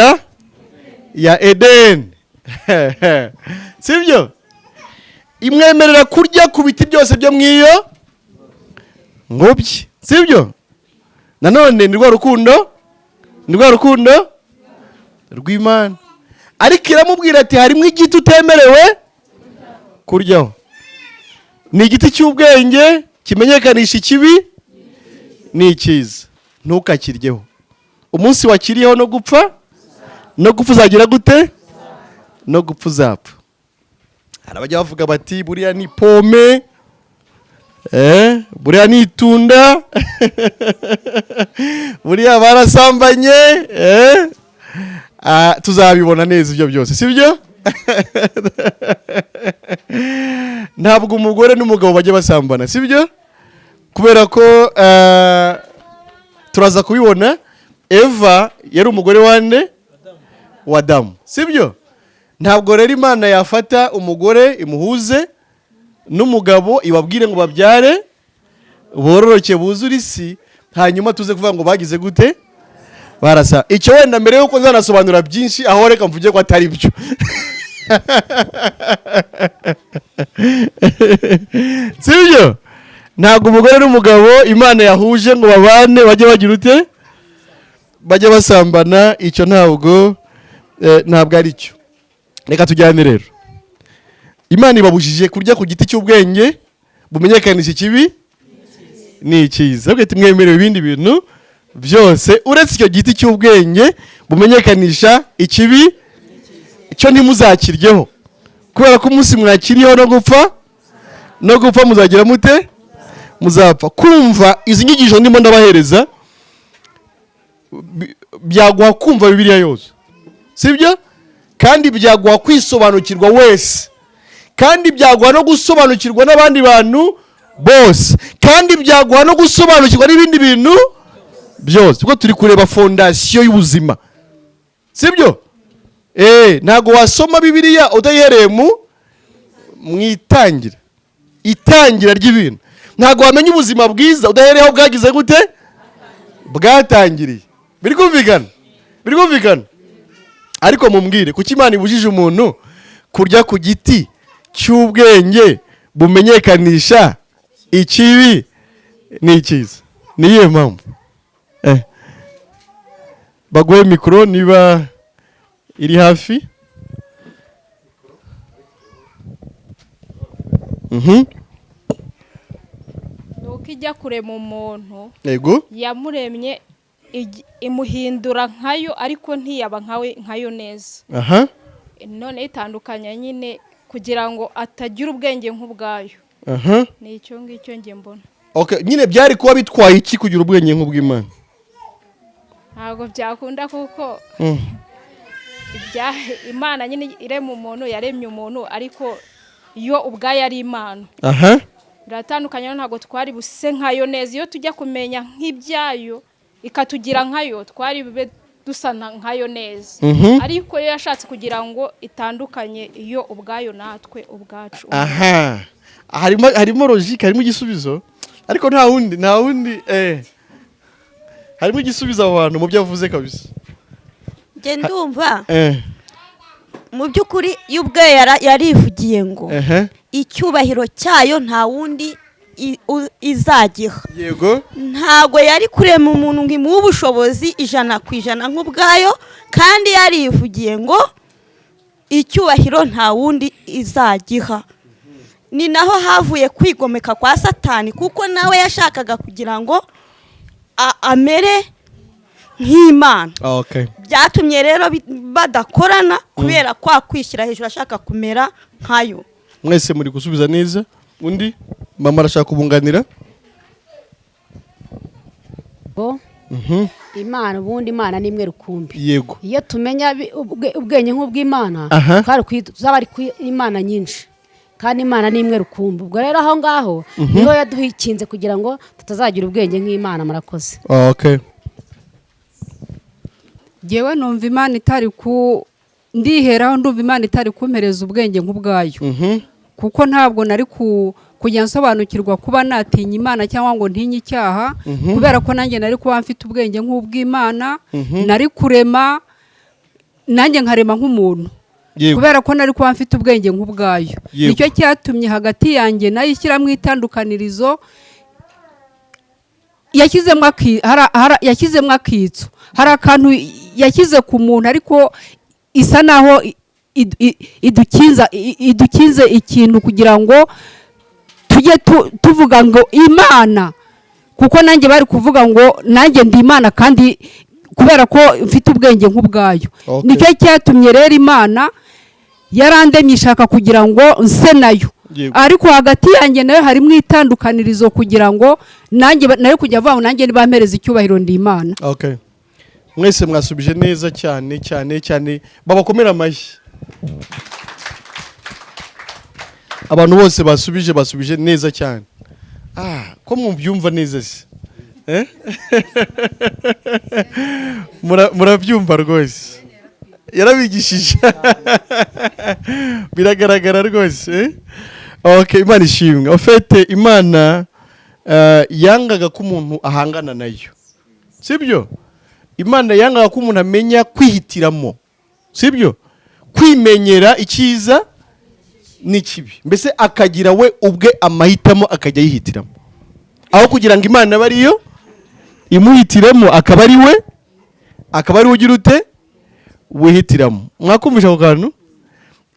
ya Eden. Sibyo? Imwemerera kurya ku biti byose byo mwiyo ngobyi. Sibyo? Nanone ni rwa rukundo? Ni rwa rukundo rw'Imana. Ariko iramubwira ati harimo igiti utemerewe kuryaho. Ni igiti cy'ubwenge kimenyekanisha ikibi ni icyiza. Ntukakiryeho. Umunsi wakiriyeho no gupfa uzagira gute? No gupfa uzapfa. Harabajya bavuga bati buriya ni pome, buriya ni itunda, buriya barasambanye, tuzabibona neza ibyo byose, sibyo? Ntabwo umugore n'umugabo bajya basambana, sibyo? Kubera ko turaza kubibona Eva yari umugore wande wa Adamu, sibyo? Ntabwo rero Imana yafata umugore imuhuze n'umugabo ibabwire ngo babyare bororoke buzure isi hanyuma tuze kuvuga ngo bagize gute barasa. Icyo wenda mbere yuko nzanasobanura byinshi aho reka mvuge ko atari byo. Sibyo? Ntabwo umugore n'umugabo Imana yahuje ngo babane bajye bagira ute bajye basambana. Icyo ntabwo ari cyo. Reka tujyane rero. Imana ibabujije kurya ku giti cy'ubwenge bumenyekanisha ikibi ni icyiza. Ubwo tumwemerewe ibindi bintu byose uretse icyo giti cy'ubwenge bumenyekanisha ikibi cyo ntimuzakiryeho kubera ko umunsi mwakiriyeho no gupfa muzagira mute muzapfa. Kumva izi nyigisho ndimo ndabahereza byaguha kumva Bibiliya yose, sibyo? Kandi byaguha kwisobanukirwa wese, kandi byaguha no gusobanukirwa n'abandi bantu bose, kandi byaguha no gusobanukirwa n'ibindi bintu byose. Kuko turi kureba fondasiyo y'ubuzima, sibyo? Ntago wasoma Bibiliya udayihereye mu itangira ry'ibintu. Ntago wamenya ubuzima bwiza udahereyeho bwagize gute bwatangiriye. Biri kumvikana? Ariko mumbwire kuki Imana ibujije umuntu kurya ku giti cy'ubwenge bumenyekanisha ikibi ni icyiza? Ni iyihe mpamvu? Baguhe mikoro niba iri hafi.
Nuko ijya kurema umuntu
yego
yamuremye imuhindura nkayo ariko ntiyaba nkayo neza. None itandukanya nyine kugira ngo atagira ubwenge nk'ubwayo. Ni icyo ngicyo nge mbona.
Nyine byari kuba bitwaye iki kugira ubwenge nk'ubw'Imana?
Ntabwo byakunda kuko Imana nyine irema umuntu yaremye umuntu ariko yo ubwayo ari Imana. Biratandukanye, ntabwo twari buse nkayo neza. Iyo tujya kumenya nk'ibyayo ikatugira nkayo twari bube dusana nkayo neza. Ariko yo yashatse kugira ngo itandukanye iyo ubwayo natwe ubwacu.
Harimo logique, harimo igisubizo, ariko nta wundi harimo igisubizo aho hantu mu byo avuze kabisa.
Nge ndumva mu by'ukuri y'ubwe yarivugiye ngo icyubahiro cyayo nta wundi izagiha.
Yego.
Ntago yari kurema umuntu ngo imuhe ubushobozi 100% nk'ubwayo, kandi yarivugiye ngo icyubahiro nta wundi izagiha. Ni naho havuye kwigomeka kwa Satani, kuko nawe yashakaga kugira ngo amere nk'Imana.
Okay.
Byatumye rero badakorana kubera kwa kwishyira hejuru ashaka kumera nkayo.
Mwese muri gusubiza neza. Undi mama arashaka kubunganira.
Imana ubundi Imana ni imwe rukumbi.
Yego.
Iyo tumenya ubwenge nk'ubw'Imana kandi tuzaba ari Imana nyinshi, kandi Imana ni imwe rukumbi. Ubwo rero aho ngaho niho yaduhikinze kugira ngo tutazagira ubwenge nk'Imana. Murakoze.
Okay.
Jewe numva Imana itari ndiheraho, ndumva Imana itari kumpereza ubwenge nk'ubwayo. Kuko ntabwo nari kujya nsobanukirwa kuba natinya Imana cyangwa ngo ntinye icyaha, kubera ko nanjye nari kuba mfite ubwenge nk'ubw'Imana, nari kurema nanjye nkarema nk'umuntu, kubera ko nari kuba mfite ubwenge nk'ubwayo. Nicyo cyatumye hagati yanjye nayo ishyiramo itandukanirizo, yashyizemo akitso. Hari akantu yashyize ku muntu, ariko isa naho idukinze ikintu kugira ngo tujye tuvuga ngo Imana, kuko nanjye bari kuvuga ngo nanjye ndi Imana, kandi kubera ko mfite ubwenge nk'ubwayo. Nicyo cyatumye rero Imana yarandemye ishaka kugira ngo nse nayo, ariko hagati yanjye nayo harimo itandukanirizo kugira ngo nanjye nayo kujya avuga ngo nanjye nibampereza icyubahiro ndi Imana.
Okay. Mwese mwasubije neza cyane cyane cyane, babakomera amashyi. Abantu bose basubije neza cyane. Ko mubyumva neza se? Murabyumva rwose. Yarabigishije. Biragaragara rwose. Okay, Imana ishimwe. Ofete Imana yangaga ko umuntu ahangana nayo. Sibyo? Imana yangaga ko umuntu amenya kwihitiramo. Sibyo? Kwimenyera icyiza n'ikibi. Mbese akagira we ubwe amahitamo akajya yihitiramo. Aho kugira ngo Imana bariyo imuhitiramo, akaba ari ugira ute wihitiramo. Mwakumvisha ako kantu?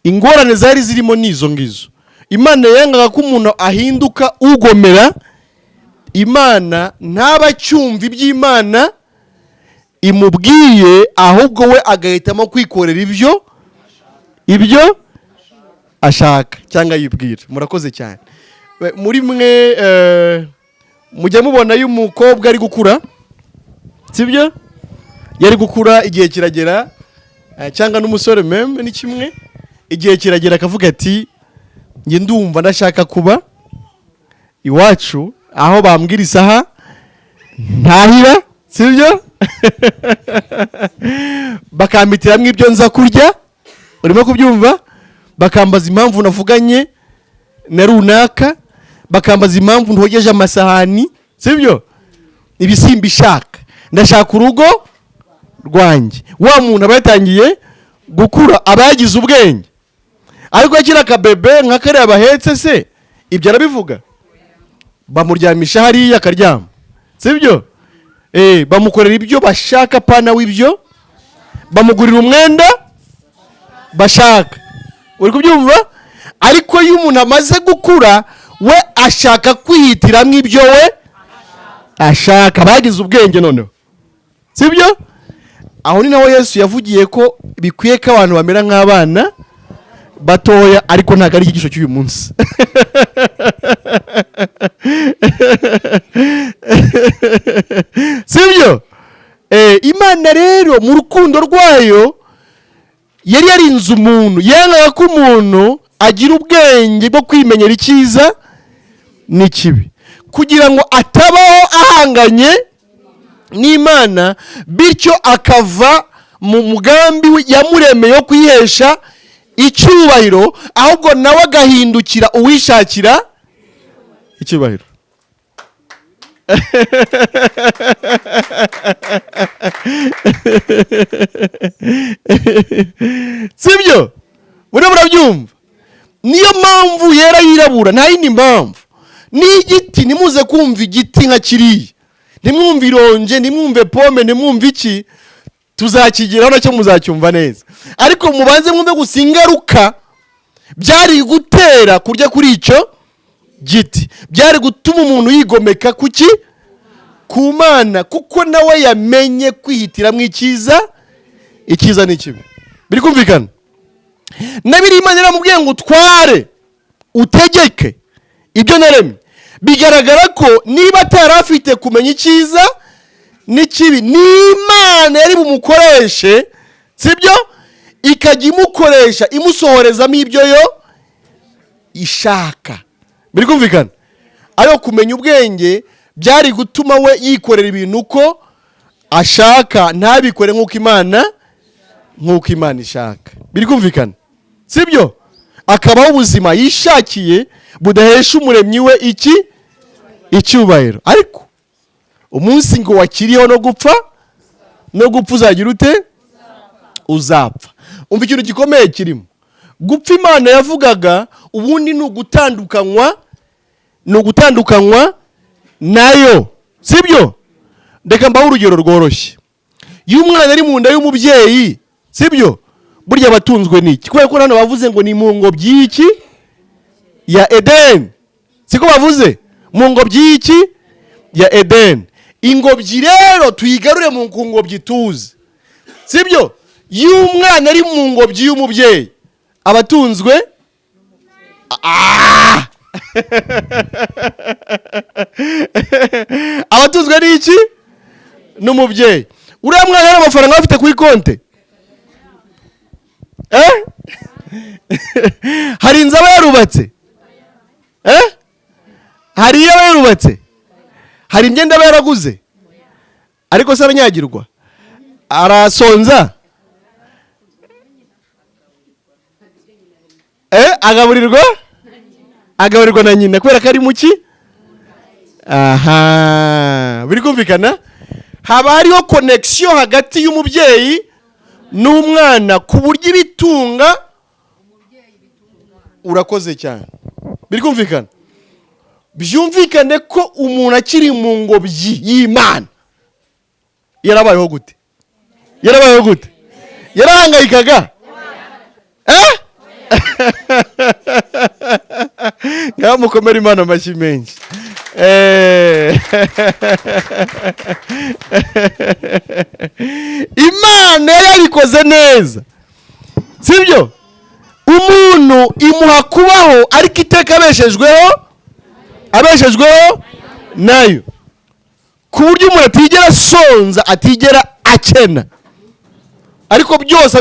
Ingorane zari zirimo nizo ngizo. Imana yangaga ko umuntu ahinduka ugomera Imana, ntaba cyumva iby'Imana imubwiye, ahubwo we agahitamo kwikorera ibyo ashaka cyangwa yibwira. Murakoze cyane. Muri mwe mujya mubona y'umukobwa ari gukura, sibyo? Yari gukura, igihe kiragera, cyangwa n'umusore meme ni kimwe, igihe kiragera akavuga ati nge ndumva ndashaka kuba iwacu aho bambwira isaha ntahira, sibyo? Bakambitiramo ibyo nza kurya, urimo kubyumva? Bakambaza impamvu navuganye na runaka, bakambaza impamvu ntogeje amasahani, sibyo? Ibisimba ishaka, ndashaka urugo rwanjye. Wa muntu aba yatangiye gukura, aba yagize ubwenge. Ariko akiri akabebe nka kariya bahetse se, ibyo arabivuga? Bamuryamisha hariya akaryama, sibyo? Bamukorera ibyo bashaka, pana w'ibyo, bamugurira umwenda bashaka. Uri kubyumva? Ariko iyo umuntu amaze gukura, we ashaka kwihitiramo ibyo we ashaka. Bagize ubwenge noneho, sibyo? Aho ni naho Yesu yavugiye ko bikwiye ko abantu bamera nk'abana batoya, ariko ntabwo ari igigisho cy'uyu munsi. Sibyo? Imana rero mu rukundo rwayo yari yarinze umuntu, yangaga ko umuntu agira ubwenge bwo kwimenyera icyiza n'ikibi, kugira ngo atabaho ahanganye n'Imana, bityo akava mu mugambi yamuremeye wo kwihesha icyubahiro, ahubwo nawe agahindukira uwishakira icyubahiro. Sibyo? Murabyumva? Niyo mpamvu yera yirabura, nta yindi mpamvu. n'igiti ntimuze kumva igiti nka kiriya, ntimwumve ironje, ntimwumve pome, ntimwumve iki, tuzakigeraho nacyo muzacyumva neza. Ariko mubanze mwumve gusa ingaruka byari gutera kurya kuri icyo giti, byari gutuma umuntu yigomeka kuki? Ku Mana, kuko nawe yamenye kwihitiramo icyiza n'ikibi. Biri kumvikana? Na biri Imana yaramubwiye ngo utware utegeke ibyo naremye. Bigaragara ko niba atari afite kumenya icyiza n'ikibi, n'Imana yari bumukoreshe, sibyo? Ikajya imukoresha imusohorezamo ibyo yo ishaka. Biri kumvikana? Ayo kumenya ubwenge byari gutuma we yikorera ibintu uko ashaka, ntabikore nk'uko Imana ishaka. Biri kumvikana? Sibyo? Akabaho ubuzima yishakiye budahesha umuremyi we icyubahiro. Ariko umunsi ngo wakiriho no gupfa uzagira ute? Uzapfa. Umva ikintu gikomeye kirimo. Gupfa Imana yavugaga ubundi ni ugutandukanywa nayo, sibyo? Ndeka mbaho urugero rworoshye. Iyo umwana ari mu nda y'umubyeyi, sibyo? Burya batunzwe n'iki? Kubera ko hano bavuze ngo ni mu ngobyi y'iki? Ya Eden. Siko bavuze? Mu ngobyi y'iki? Ya Eden. Ingobyi rero tuyigarure mu ngobyi tuzi, sibyo? Iyo umwana ari mu ngobyi y'umubyeyi abatunzwe abatunzwe n'iki? N'umubyeyi. Uriya mwana hari amafaranga afite kuri konte? Hari inzu aba yarubatse? Hari iyo aba yarubatse? Hari imyenda aba yaraguze? Ariko se aranyagirwa? Arasonza? Agaburirwa na nyina kubera ko ari muki? Aha, biri kumvikana? Haba hariho connection hagati y'umubyeyi n'umwana ku buryo ibitunga. Urakoze cyane. Biri kumvikana? Byumvikane ko umuntu akiri mu ngobyi y'Imana yarabayeho gute? Yarahangayikaga? Ngamukomera Imana amashyi menshi. Imana yabikoze neza, sibyo? Umuntu imuha kubaho ariko iteka abeshejweho nayo, ku buryo umuntu atigera sonza, atigera akena, ariko byose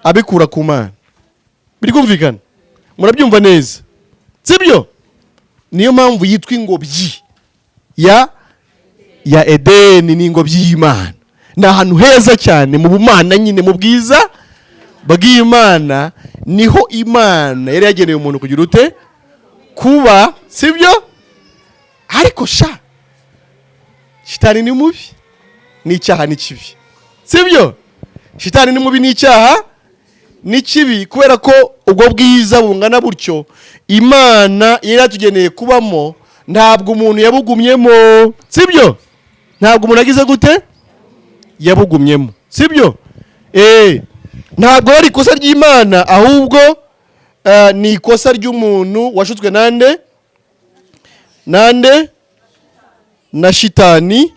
abikura ku Mana. Biri kumvikana? Murabyumva neza, sibyo? Niyo mpamvu yitwa ingobyi ya Edeni, ni ingobyi y'Imana. Ni ahantu heza cyane mu bumana, nyine mu bwiza bw'Imana. Niho Imana yari yageneye umuntu kugira ute? Kuba, sibyo? Ariko Shitani ni mubi, n'icyaha n'ikibi, sibyo? Shitani ni mubi, n'icyaha n'ikibi, kubera ko ubwo bwiza bungana butyo Imana yari yatugeneye kubamo, ntabwo umuntu yabugumyemo, sibyo? Ntabwo umuntu agize gute? Yabugumyemo, sibyo? Ntabwo ari ikosa ry'Imana, ahubwo ni ikosa ry'umuntu washutswe nande? Na Shitani,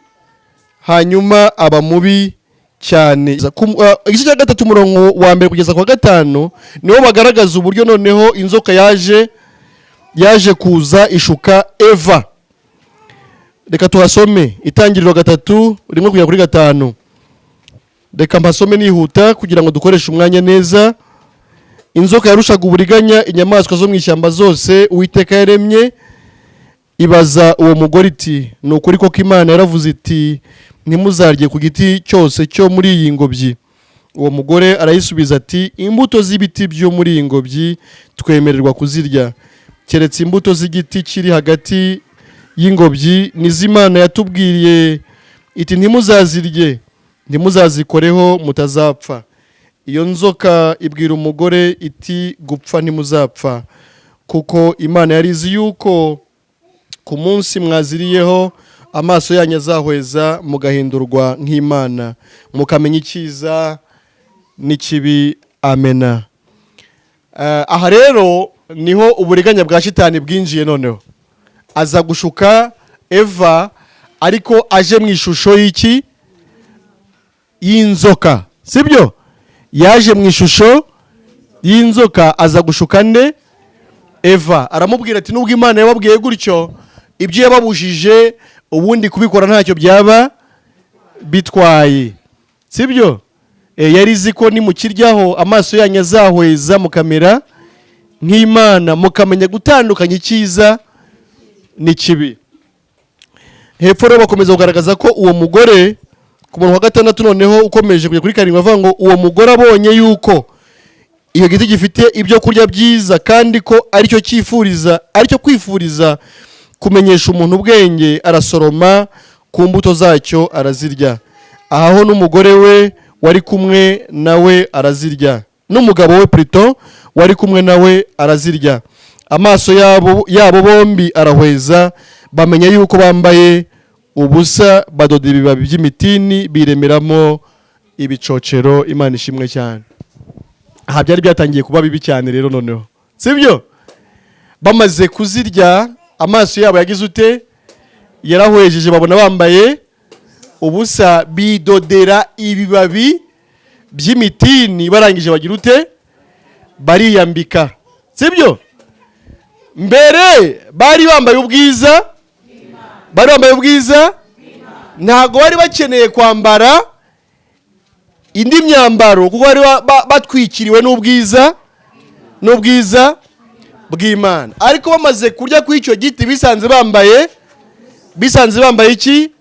hanyuma aba mubi cyane. Igice cya 3 umurongo wa mbere kugeza kwa 5 niho bagaragaza uburyo noneho inzoka yaje kuza ishuka Eva. Reka tuhasome Itangiriro 3:1-5. Reka mpasome nihuta kugira ngo dukoreshe umwanya neza. Inzoka yarushaga uburiganya inyamaswa zo mu ishyamba zose Uwiteka yaremye, ibaza uwo mugore iti, ni ukuri koko Imana yaravuze iti ntimuzarye ku giti cyose cyo muri iyi ngobyi? Uwo mugore arayisubiza ati, imbuto z'ibiti byo muri iyi ngobyi twemererwa kuzirya, keretse imbuto z'igiti kiri hagati y'ingobyi n'iz'Imana yatubwiriye iti ntimuzazirye, ntimuzazikoreho mutazapfa. Iyo nzoka ibwira umugore iti, gupfa ntimuzapfa, kuko Imana yari izi yuko ku munsi mwaziriyeho amaso yanyu azahweza mugahindurwa nk'Imana mukamenya icyiza n'ikibi. Amena. Aha rero niho uburiganya bwa shitani bwinjiye. Noneho aza gushuka Eva, ariko aje mu ishusho y'iki? Y'inzoka, sibyo? Yaje mu ishusho y'inzoka aza gushuka nde? Eva. Aramubwira ati nubwo Imana yababwiye gutyo, ibyo yababujije ubundi kubikora ntacyo byaba bitwaye, sibyo? Yari izi ko nimukiryaho amaso yanyu azahweza mukamera nk'Imana mukamenya gutandukanya icyiza n'ikibi. Hepfo rero bakomeza kugaragaza ko uwo mugore ku murongo wa 6 noneho ukomeje kujya kuri 7 bavuga ngo uwo mugore abonye yuko iyo giti gifite ibyo kurya byiza kandi ko aricyo kwifuriza kumenyesha umuntu ubwenge, arasoroma ku mbuto zacyo arazirya. Aho n'umugore we wari kumwe nawe arazirya, n'umugabo we Pluto wari kumwe nawe arazirya. Amaso yabo bombi arahweza, bamenya yuko bambaye ubusa, badoda ibibabi by'imitini biremeramo ibicocero. Imana ishimwe cyane. Aha byari byatangiye kuba bibi cyane rero noneho, sibyo? Bamaze kuzirya amaso yabo yagize ute? Yarahwejeje, babona bambaye ubusa, bidodera ibibabi by'imitini, barangije bagira ute? Bariyambika, sibyo? Mbere bari bambaye ubwiza, ntago bari bakeneye kwambara indi myambaro kuko bari batwikiriwe n'ubwiza bw'Imana. Ariko bamaze kurya ku icyo giti bisanze bambaye iki?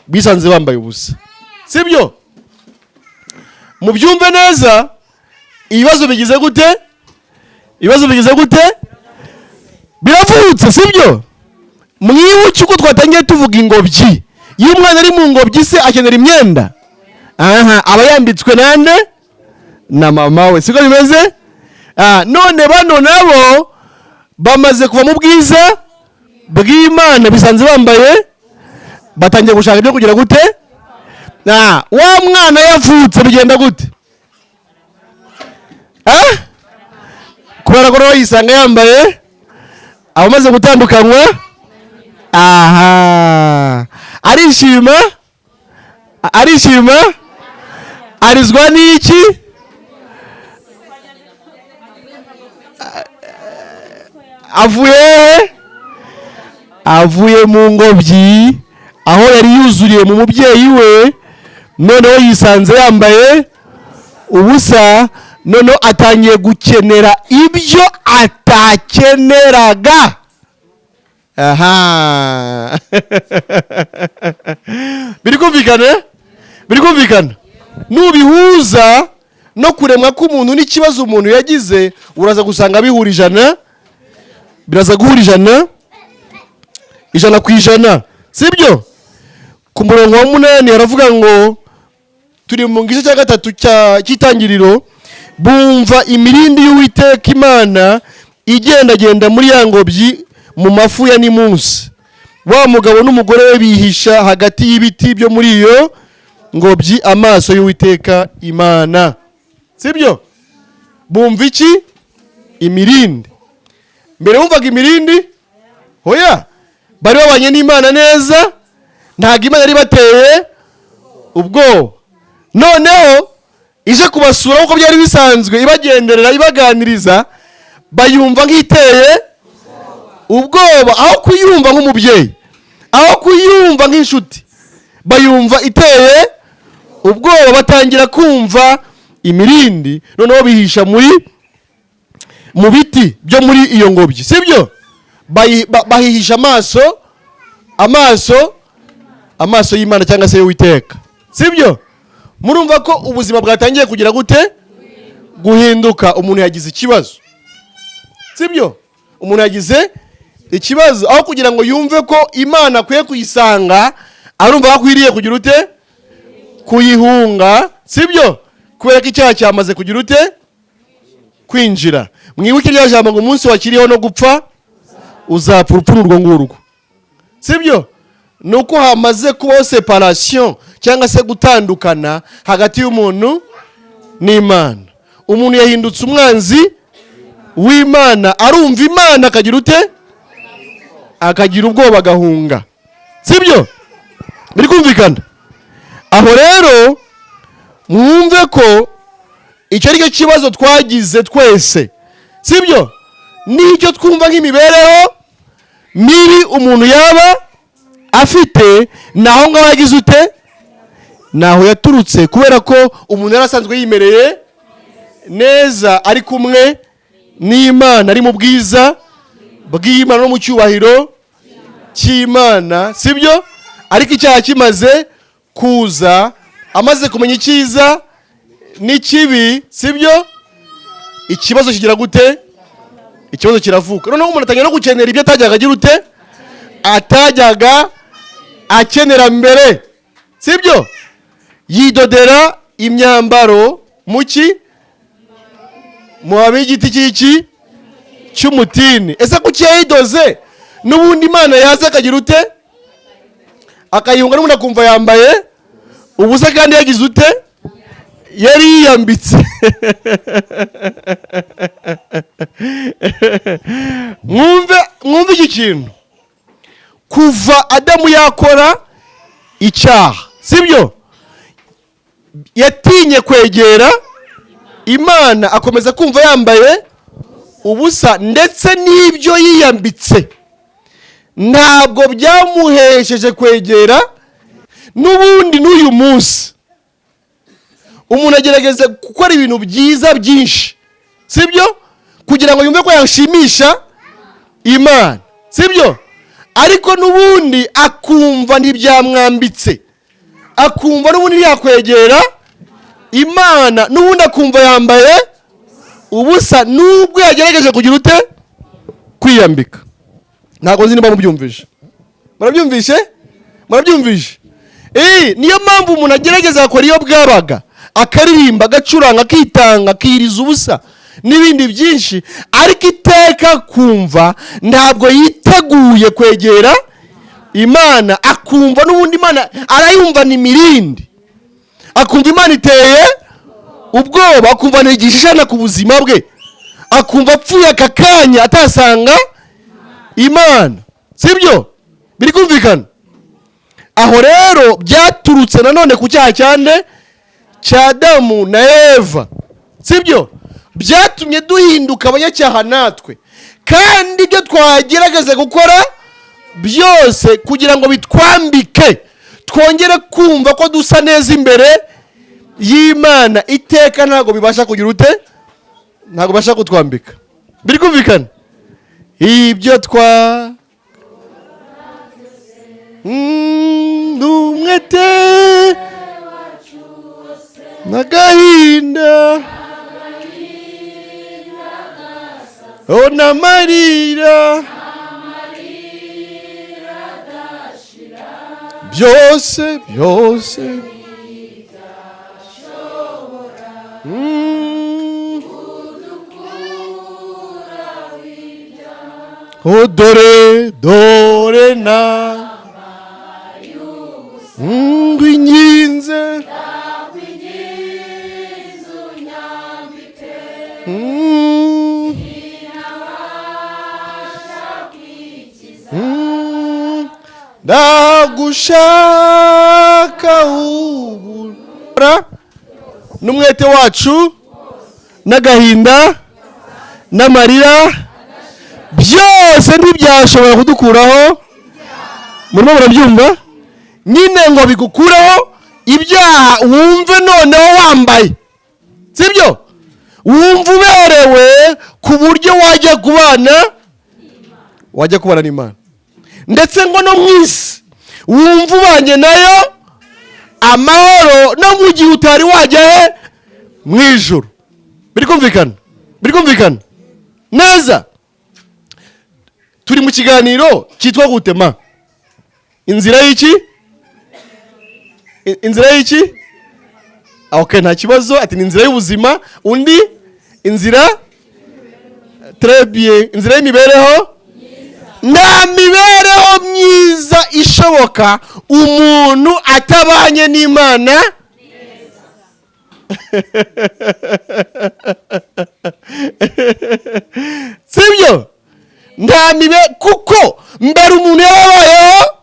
Bisanze bambaye ubusa, sibyo? Mubyumve neza, ibibazo bigize gute? Biravutse, sibyo? Mwibuke uko twatangiye tuvuga ingobyi. Iyo umwana ari mu ngobyi se akenera imyenda? Aba yambitswe nande? Na mama we, siko bimeze? None bano nabo bamaze kuva mu bwiza bw'Imana, bisanze bambaye, batangiye gushaka ibyo kugira gute? Wa mwana yavutse bigenda gute? Kubera ko nawe yisanga yambaye, abamaze gutandukanywa, arishima, arizwa n'iki? Avuye mu ngobyi, aho yari yuzuriye mu mubyeyi we, noneho yisanze yambaye ubusa, noneho atangiye gukenera ibyo atakeneraga. Biri kumvikana? Nubihuza no kuremwa k'umuntu n'ikibazo umuntu yagize, uraza gusanga biraza guhurijana ijana ku ijana, sibyo? Ku murongo wa 8 aravuga ngo turi mu gice cya 3 cy'itangiriro, bumva imirindi y'Uwiteka Imana igendagenda muri ya ngobyi mu mafu ya nimunsi. Wa mugabo n'umugore we bihisha hagati y'ibiti byo muri iyo ngobyi amaso y'Uwiteka Imana, sibyo? Bumva iki? Imirindi. Mbere bumvaga imirindi? Hoya, bari babanye n'Imana neza, ntabwo Imana yari bateye ubwoba. Noneho ije kubasura uko byari bisanzwe, ibagenderera, ibaganiriza, bayumva nk'iteye ubwoba. Aho kuyumva nk'umubyeyi, aho kuyumva nk'inshuti, bayumva iteye ubwoba. Batangira kumva imirindi, noneho bihisha mu biti byo muri iyo ngobyi, sibyo? Bahihisha amaso y'Imana cyangwa se y'Uwiteka, sibyo? Murumva ko ubuzima bwatangiye kugira gute? Guhinduka. Umuntu yagize ikibazo, sibyo? Umuntu yagize ikibazo, aho kugira ngo yumve ko Imana akwiye kuyisanga, arumva akwiriye kugira ute? Kuyihunga, sibyo? Kubera ko icyaha cyamaze kugira ute? kwinjira. Mwibuke rya jambo ngo umunsi wakiriho no gupfa uzapfa urupfu urwo ngurwo, sibyo? Nuko hamaze kubaho separation cyangwa se gutandukana hagati y'umuntu n'Imana. Umuntu yahindutse umwanzi w'Imana, arumva Imana akagira ute? Akagira ubwoba, agahunga, sibyo? Biri kumvikana? Aho rero mwumve ko icyo ari cyo kibazo twagize twese, sibyo? Nicyo twumva nk'imibereho mibi umuntu yaba afite, naho ngaho yagize ute? Naho yaturutse, kubera ko umuntu yarasanzwe yimereye neza ari kumwe n'Imana, ari mu bwiza bw'Imana no mu cyubahiro cy'Imana, sibyo? Ariko icyaha kimaze kuza, amaze kumenya icyiza n'ikibi, sibyo? Ikibazo kigira gute? Ikibazo kiravuka. Noneho umuntu atangira no gukenera ibyo atajyaga agira ute? Atajyaga akenera mbere, sibyo? Yidodera imyambaro muki mu ab'igiti cy'iki cy'umutini. Ese kuki yayidoze n'ubundi Imana yaza akagira ute? Akayihunga n'ubundi akumva yambaye ubusa kandi yagize ute? Yari yiyambitse. Mwumve iki kintu. Kuva Adamu yakora icyaha, sibyo? Yatinye kwegera Imana, akomeza kumva yambaye ubusa, ndetse n'ibyo yiyambitse ntabwo byamuhesheje kwegera. N'ubundi n'uyu munsi umuntu agerageza gukora ibintu byiza byinshi, sibyo? Kugira ngo yumve ko yashimisha Imana, sibyo? Ariko n'ubundi akumva ntibyamwambitse, akumva n'ubundi yakwegera Imana, n'ubundi akumva yambaye ubusa, nubwo yagerageje kugira ute? Kwiyambika. Ntabwo nzi niba mubyumvishe. Murabyumvishe? Murabyumvishe? Niyo mpamvu umuntu agerageza akora iyo bwabaga, akaririmba, agacuranga, akitanga, akiriza ubusa n'ibindi byinshi, ariko iteka kumva ntabwo yiteguye kwegera Imana. Akumva n'ubundi Imana arayumva ni mirindi, akumva Imana iteye ubwoba, akumva ntigishishana ku buzima bwe, akumva apfuye aka kanya atasanga Imana, sibyo? Biri kumvikana? Aho rero byaturutse nanone ku cyaha cyande cya Adamu na Eva, sibyo? Byatumye duhinduka abanyacyaha natwe, kandi ibyo twagerageza gukora byose kugira ngo bitwambike, twongere kumva ko dusa neza imbere y'Imana, iteka ntabwo bibasha kugira ute? Ntabwo basha kutwambika. Biri kumvikana? Ibyo umwete n'agahinda n'amarira byose dore na ngwinginze ndagushaka ubura n'umwete wacu n'agahinda n'amarira byose ntibyashobora kudukuraho. Murimo murabyumva? Nyine ngo bigukuraho ibyaha, wumve noneho wambaye, sibyo? Wumva uberewe ku buryo wajya kubana n'Imana, ndetse ngo no mu isi wumva ubanye nayo amahoro, no mu gihe utari wajya mu ijuru. Biri kumvikana? Biri kumvikana neza? Turi mu kiganiro cyitwa gutema inzira y'iki? Inzira y'iki? Okay, nta kibazo. Ati ni inzira y'ubuzima, undi inzira très bien. Inzira y'imibereho nta mibereho myiza ishoboka umuntu atabanye n'Imana. Sibyo? Nta kuko mbere umuntu yabayeho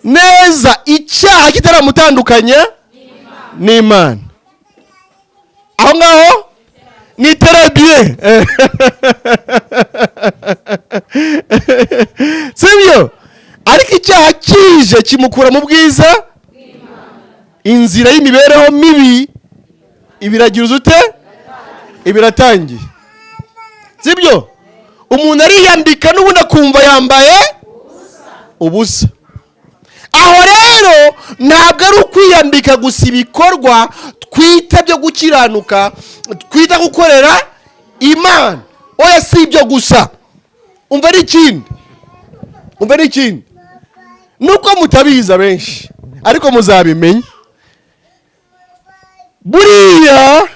neza icyaha kitaramutandukanya n'Imana. Aho ngaho ni très bien. Sibyo? Ariko icyaha kije kimukura mu bwiza, inzira y'imibereho mibi ibiragira ute? Ibiratangiye. Sibyo? Umuntu ariyambika n'ubundi akumva yambaye ubusa. Aho rero ntabwo ari ukwiyambika gusa ibikorwa twita byo gukiranuka, twita gukorera Imana. Oya, si ibyo gusa. Umva ari ikindi. Nuko mutabiza benshi, ariko muzabimenya. Buriya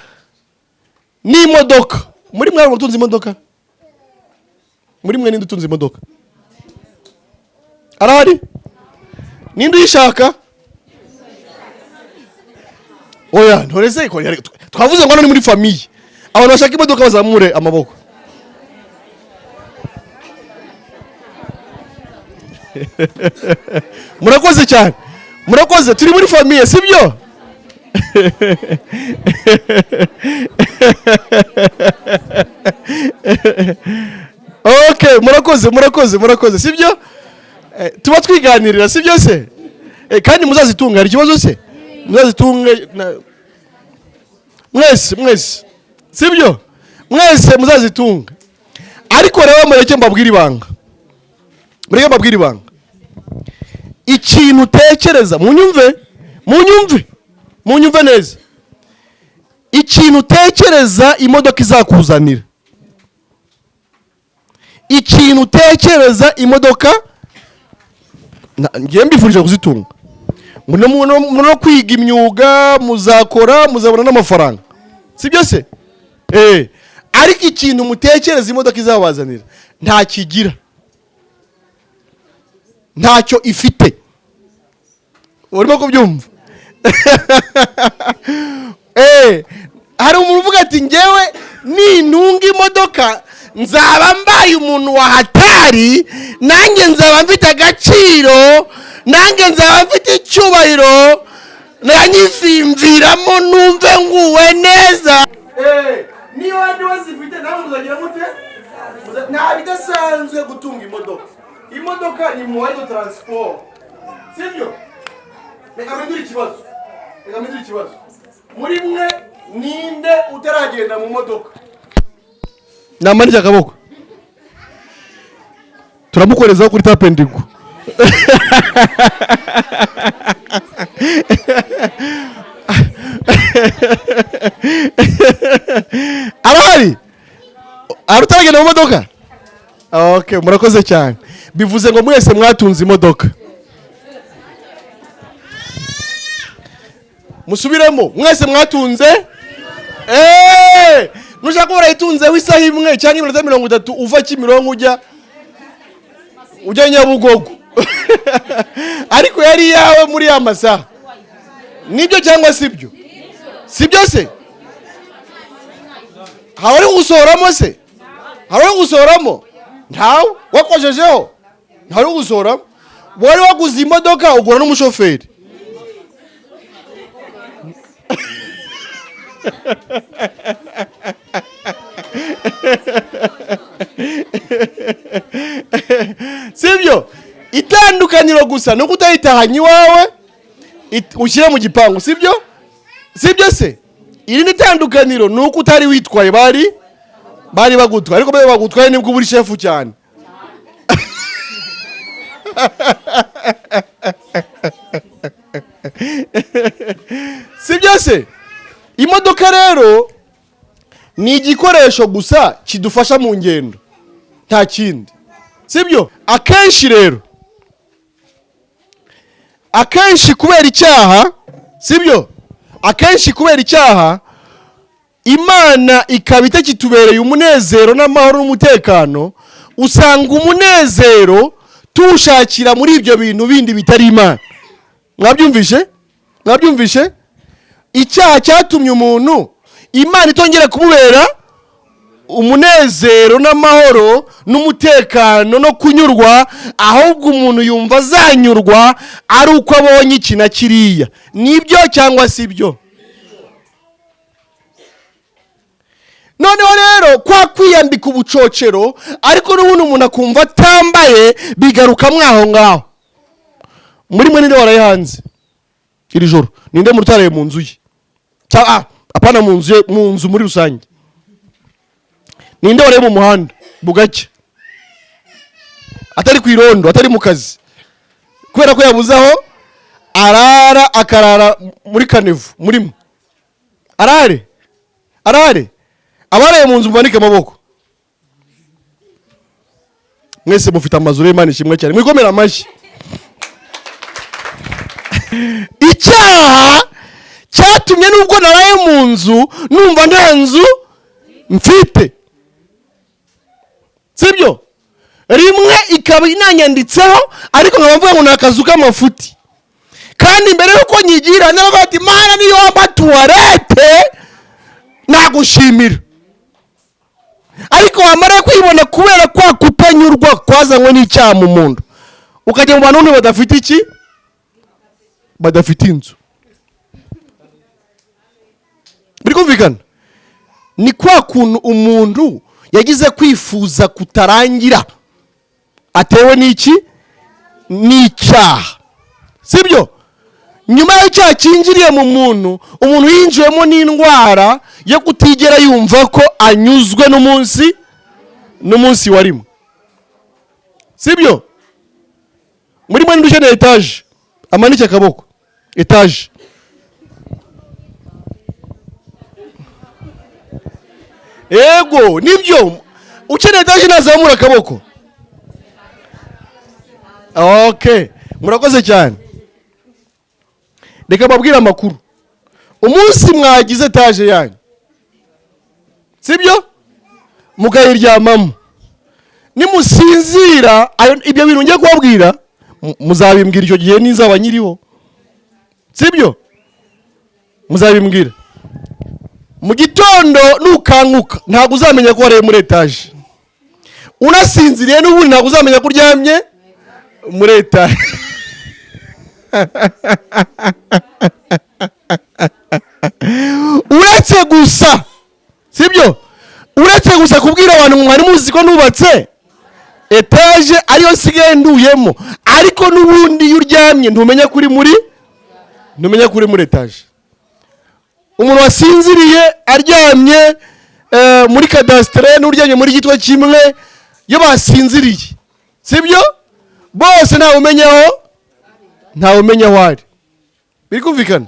ni imodoka. Muri mwe mutunze imodoka? Muri mwe ninde utunze imodoka? Arahari? Ninde uyishaka? Oya, ntoreze ko twavuze ngo hano ni muri famille. Abantu bashaka imodoka bazamure amaboko. Murakoze cyane. Murakoze, turi muri famille, sibyo? Okay, murakoze, sibyo? Tuba twiganirira, sibyo se? Kandi muzazitunga, hari ikibazo se? Muzazitunge mwese. Sibyo? Mwese muzazitunga. Ariko rero mureke mbabwire ibanga. Ikintu utekereza, munyumve neza. Ikintu utekereza imodoka izakuzanira. Ikintu utekereza imodoka ngiye mbifurije kuzitunga. Muno kwiga imyuga muzakora, muzabona n'amafaranga. Sibyo se? Ariko ikintu mutekereza imodoka izabazanira nta kigira. Ntacyo ifite. Urimo kubyumva? Hari umuntu uvuga ati ngewe nintunga imodoka nzaba mbaye umuntu wa hatari, nanjye nzaba mfite agaciro, nanjye nzaba mfite icyubahiro, nanyivimviramo numve nguwe neza. Niyo wandi wazifite nawe muzagira mute? Nta bidasanzwe gutunga imodoka. Imodoka ni moyen de transport. Sibyo? Reka mpindure ikibazo. Muri mwe ninde utaragenda mu modoka? Namanije akaboko. Turamukorezaho kuri tapendigo. Arahari? Utaragenda mu modoka? Okay, murakoze cyane. Bivuze ngo mwese mwatunze imodoka. Musubiremo, mwese mwatunze? Nushaka urayitunze w'isaha imwe cyangwa iminota 30 uva Kimironko ujya Nyabugogo. Ariko yari yawe muri ya masaha. Nibyo cyangwa sibyo? Sibyo se? Hawari gusoramo se? Hawari gusoramo? Ntawe wakojejeho. Ntari gusoramo. Wari waguze imodoka ugura n'umushoferi. Sibyo? Itandukaniro gusa no kutayitahanye iwawe ushyire mu gipangu, sibyo? Sibyo se? Iri ni itandukaniro nuko utari witwaye bari bagutwaye, ariko babe bagutwaye nibwo buri chef cyane. Sibyo se? Imodoka rero ni igikoresho gusa kidufasha mu ngendo, nta kindi. Sibyo? Akenshi rero, akenshi kubera icyaha, sibyo? Akenshi kubera icyaha imana ikaba itakitubereye umunezero n'amahoro n'umutekano, usanga umunezero tuwushakira muri ibyo bintu bindi bitari imana. Mwabyumvishe? Icyaha cyatumye umuntu imana itongera kumubera umunezero n'amahoro n'umutekano no kunyurwa, ahubwo umuntu yumva azanyurwa ari uko abonye iki na kiriya. Nibyo cyangwa si byo? Noneho rero kwa kwiyambika ubucocero, ariko n'ubundi umuntu akumva atambaye, bigaruka mwaho ngaho. Muri mwe ninde waraye hanze iri joro? Ninde mutaraye mu nzu ye? Apana mu nzu muri rusange. Ninde waraye mu muhanda bugacya, atari ku irondo, atari mu kazi, kubera ko yabuze aho arara, akarara muri kanevu murimo? Arare abaraye mu nzu mumanike amaboko. Mwese mufite amazuru y'Imana ishimwe cyane, mwikomera amashyi. Icyaha cyatumye nubwo naraye mu nzu numva nta nzu mfite, sibyo? Rimwe ikaba inanyanditseho, ariko nkaba mvuga ngo ni akazu k'amafuti. Kandi mbere yuko nyigira nabaga ati Mana niyo wampa tuwarete nagushimira. Ariko wamara kwibona kubera kwa kutanyurwa kwazanywe n'icyaha mu muntu, ukajya mu bantu badafite iki, badafite inzu. Birikumvikana? Ni kwa kuntu umuntu yagize kwifuza kutarangira, atewe n'iki? N'icyaha, sibyo? Nyuma y'icyaha cyinjiriye mu muntu, umuntu yinjiyemo n'indwara yo kutigera yumva ko anyuzwe n'umunsi warimo, sibyo? Muri mwe ndushene etaje, amanike akaboko. Etaje, ego nibyo. Ukeneye etaje nazamura akaboko. Okay, murakoze cyane. Reka babwira amakuru. Umunsi mwagize etaje yanyu, sibyo? Mukayiryamamo, nimusinzira ibyo bintu ngiye kubabwira muzabimbwira icyo gihe nizaba nyiriho, sibyo? Muzabimbwira mu gitondo nukanguka, ntabwo uzamenya ko waraye muri etaje. Unasinziriye n'ubundi ntabwo uzamenya ko uryamye muri etaje. Uretse gusa, sibyo? Uretse gusa kubwira abantu mwari muzi ko nubatse etaje ariyo nsigaye nduyemo, ariko n'ubundi iyo uryamye ntumenya kuri muri etaje. Umuntu wasinziriye aryamye muri kadastere n'uryamye muri gitwa kimwe, iyo basinziriye, sibyo? Bose ntawe umenya aho ari. Birikumvikana?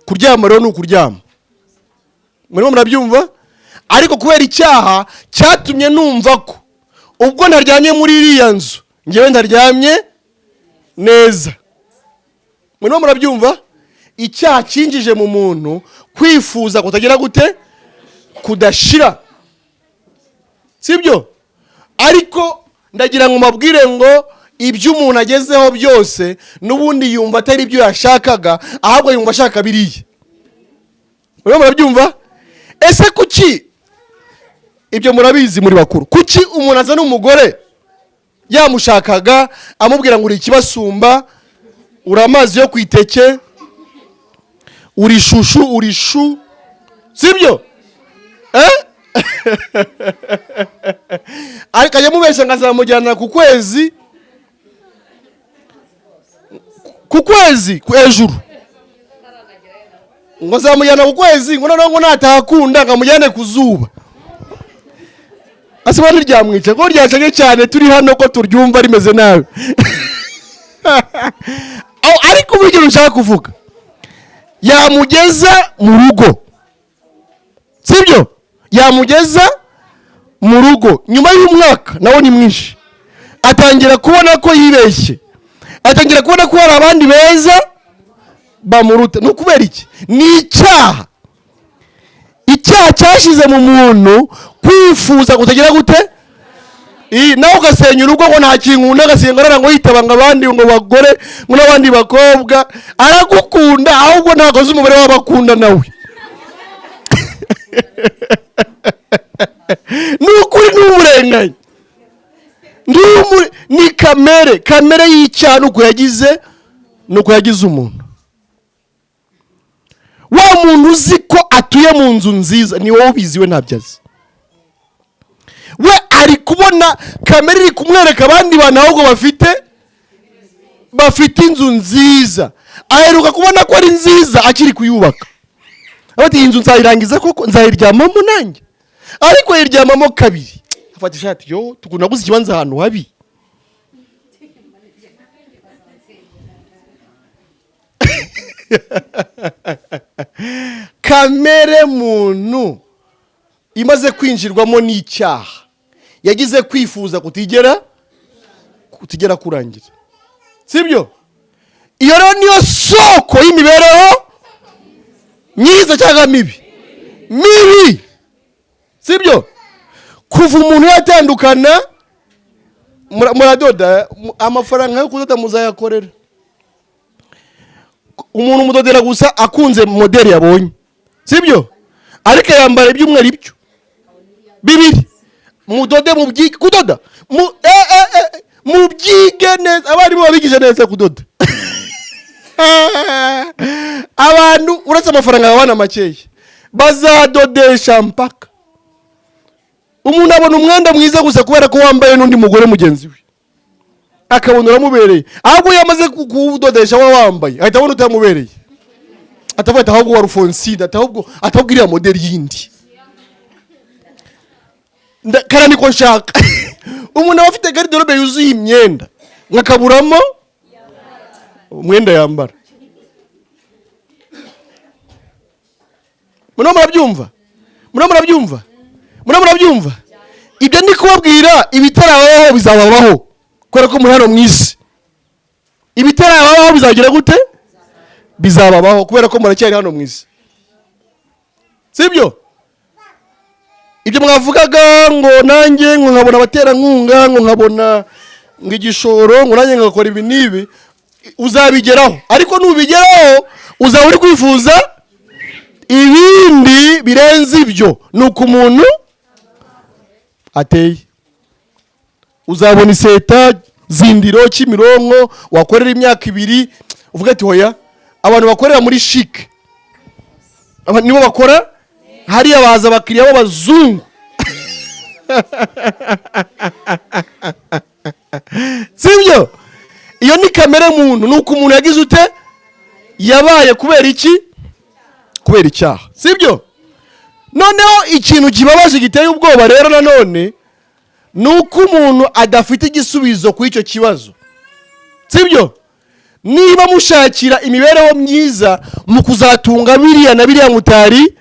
Kuryama rero ni ukuryama, murimo murabyumva? Ariko kubera icyaha cyatumye numva ko ubwo ntaryamye muri iriya nzu ngewe ntaryamye neza. Murimo murabyumva? Icyaha cyinjije mu muntu kwifuza kutagira gute, kudashira, sibyo? Ariko ndagira ngo mabwire ngo ibyo umuntu agezeho byose n'ubundi yumva atari ibyo yashakaga, ahubwo yumva ashaka biriye. Murimo murabyumva? Ese kuki ibyo murabizi muri bakuru? Kuki umuntu azana umugore yamushakaga amubwira ngo uri ikibasumba, uri amazi yo kwiteke, uri shushu, uri shu, sibyo? Ariko ajya mubeshya ngo azamujyana ku kwezi hejuru, ngo azamujyana ku kwezi, ngo noneho ngo natahakunda ngo amujyane ku zuba. Asiba ntiryamwica ko ryacanye cyane, turi hano ko turyumva rimeze nabi. Ariko uburyo nshaka kuvuga, yamugeza mu rugo, sibyo? Yamugeza mu rugo nyuma y'umwaka, nawo ni mwinshi, atangira kubona ko yibeshye, atangira kubona ko hari abandi beza bamuruta. Ni ukubera iki? Ni icyaha. icyaha cyashize mu muntu kwifuza kutagira gute, nawe ugasenya urugo ngo nta kinkunda, agasenga ngo yitaba ngo abandi ngo bagore ngo n'abandi bakobwa, aragukunda ahubwo ntabwo azi umubare w'abakunda nawe. Ni ukuri n'umurenganya, ni kamere y'icyaha nuko yagize umuntu. Wa muntu uzi ko atuye mu nzu nziza ni wowe ubizi, we ntabyo azi. We ari kubona kamere iri kumwereka abandi bantu ahubwo bafite inzu nziza, aheruka kubona ko ari nziza akiri kuyubaka. Ati iyi nzu nzayirangiza koko, nzayiryamamo nanjye, ariko yiryamamo kabiri. Afata ishati, yo tukunaguze ikibanza ahantu habi. Kamere muntu imaze kwinjirwamo n'icyaha yagize kwifuza kutigera kurangira, sibyo? Iyo rero niyo soko y'imibereho myiza cyangwa mibi, sibyo? Kuva umuntu yatandukana, muradoda, amafaranga yo kudoda muzayakorera. Umuntu umudodera gusa akunze modeli yabonye, sibyo? Ariko yambara ibyumweru ibyo bibiri, mudode kudoda mubyige neza, abarimu babigisha neza kudoda. Abantu uretse amafaranga babana makeya bazadodesha mpaka. Umuntu abona umwenda mwiza gusa kubera ko wambaye n'undi mugore mugenzi we, akabona uramubereye, ahubwo yamaze kudodesha wa wambaye ahita abona utamubereye, atavuga ahubwo wa Rufonsida, atahubwo iriya modeli yindi. Karani ko nshaka. Umuntu aba afite garderobe yuzuye imyenda, nkakaburamo umwenda yambara. Murabyumva? Ibyo ndi kubabwira, ibitarabaho bizababaho, kubera ko muri hano mu isi. Ibitarabaho bizagira gute? Bizababaho kubera ko muracyari hano mu isi, sibyo? Ibyo mwavugaga ngo nanjye ngo nkabona abaterankunga, ngo nkabona ngo igishoro, ngo nanjye ngakora ibi n'ibi, uzabigeraho. Ariko nubigeraho uzaba uri kwifuza ibindi birenze ibyo. Nuko umuntu ateye. Uzabona iseta, Zindiro, Kimironko, wakorera imyaka 2, uvuga ati hoya, abantu bakorera muri chic, nibo bakora hariya, baza abakiriya b'abazungu. Sibyo? Iyo ni kamere muntu, nuko umuntu yagize ute, yabaye kubera iki? Kubera icyaha, sibyo? Noneho ikintu kibabaje giteye ubwoba rero nanone, nuko umuntu adafite igisubizo ku icyo kibazo, sibyo? Niba mushakira imibereho myiza mu kuzatunga biriya na biriya mutari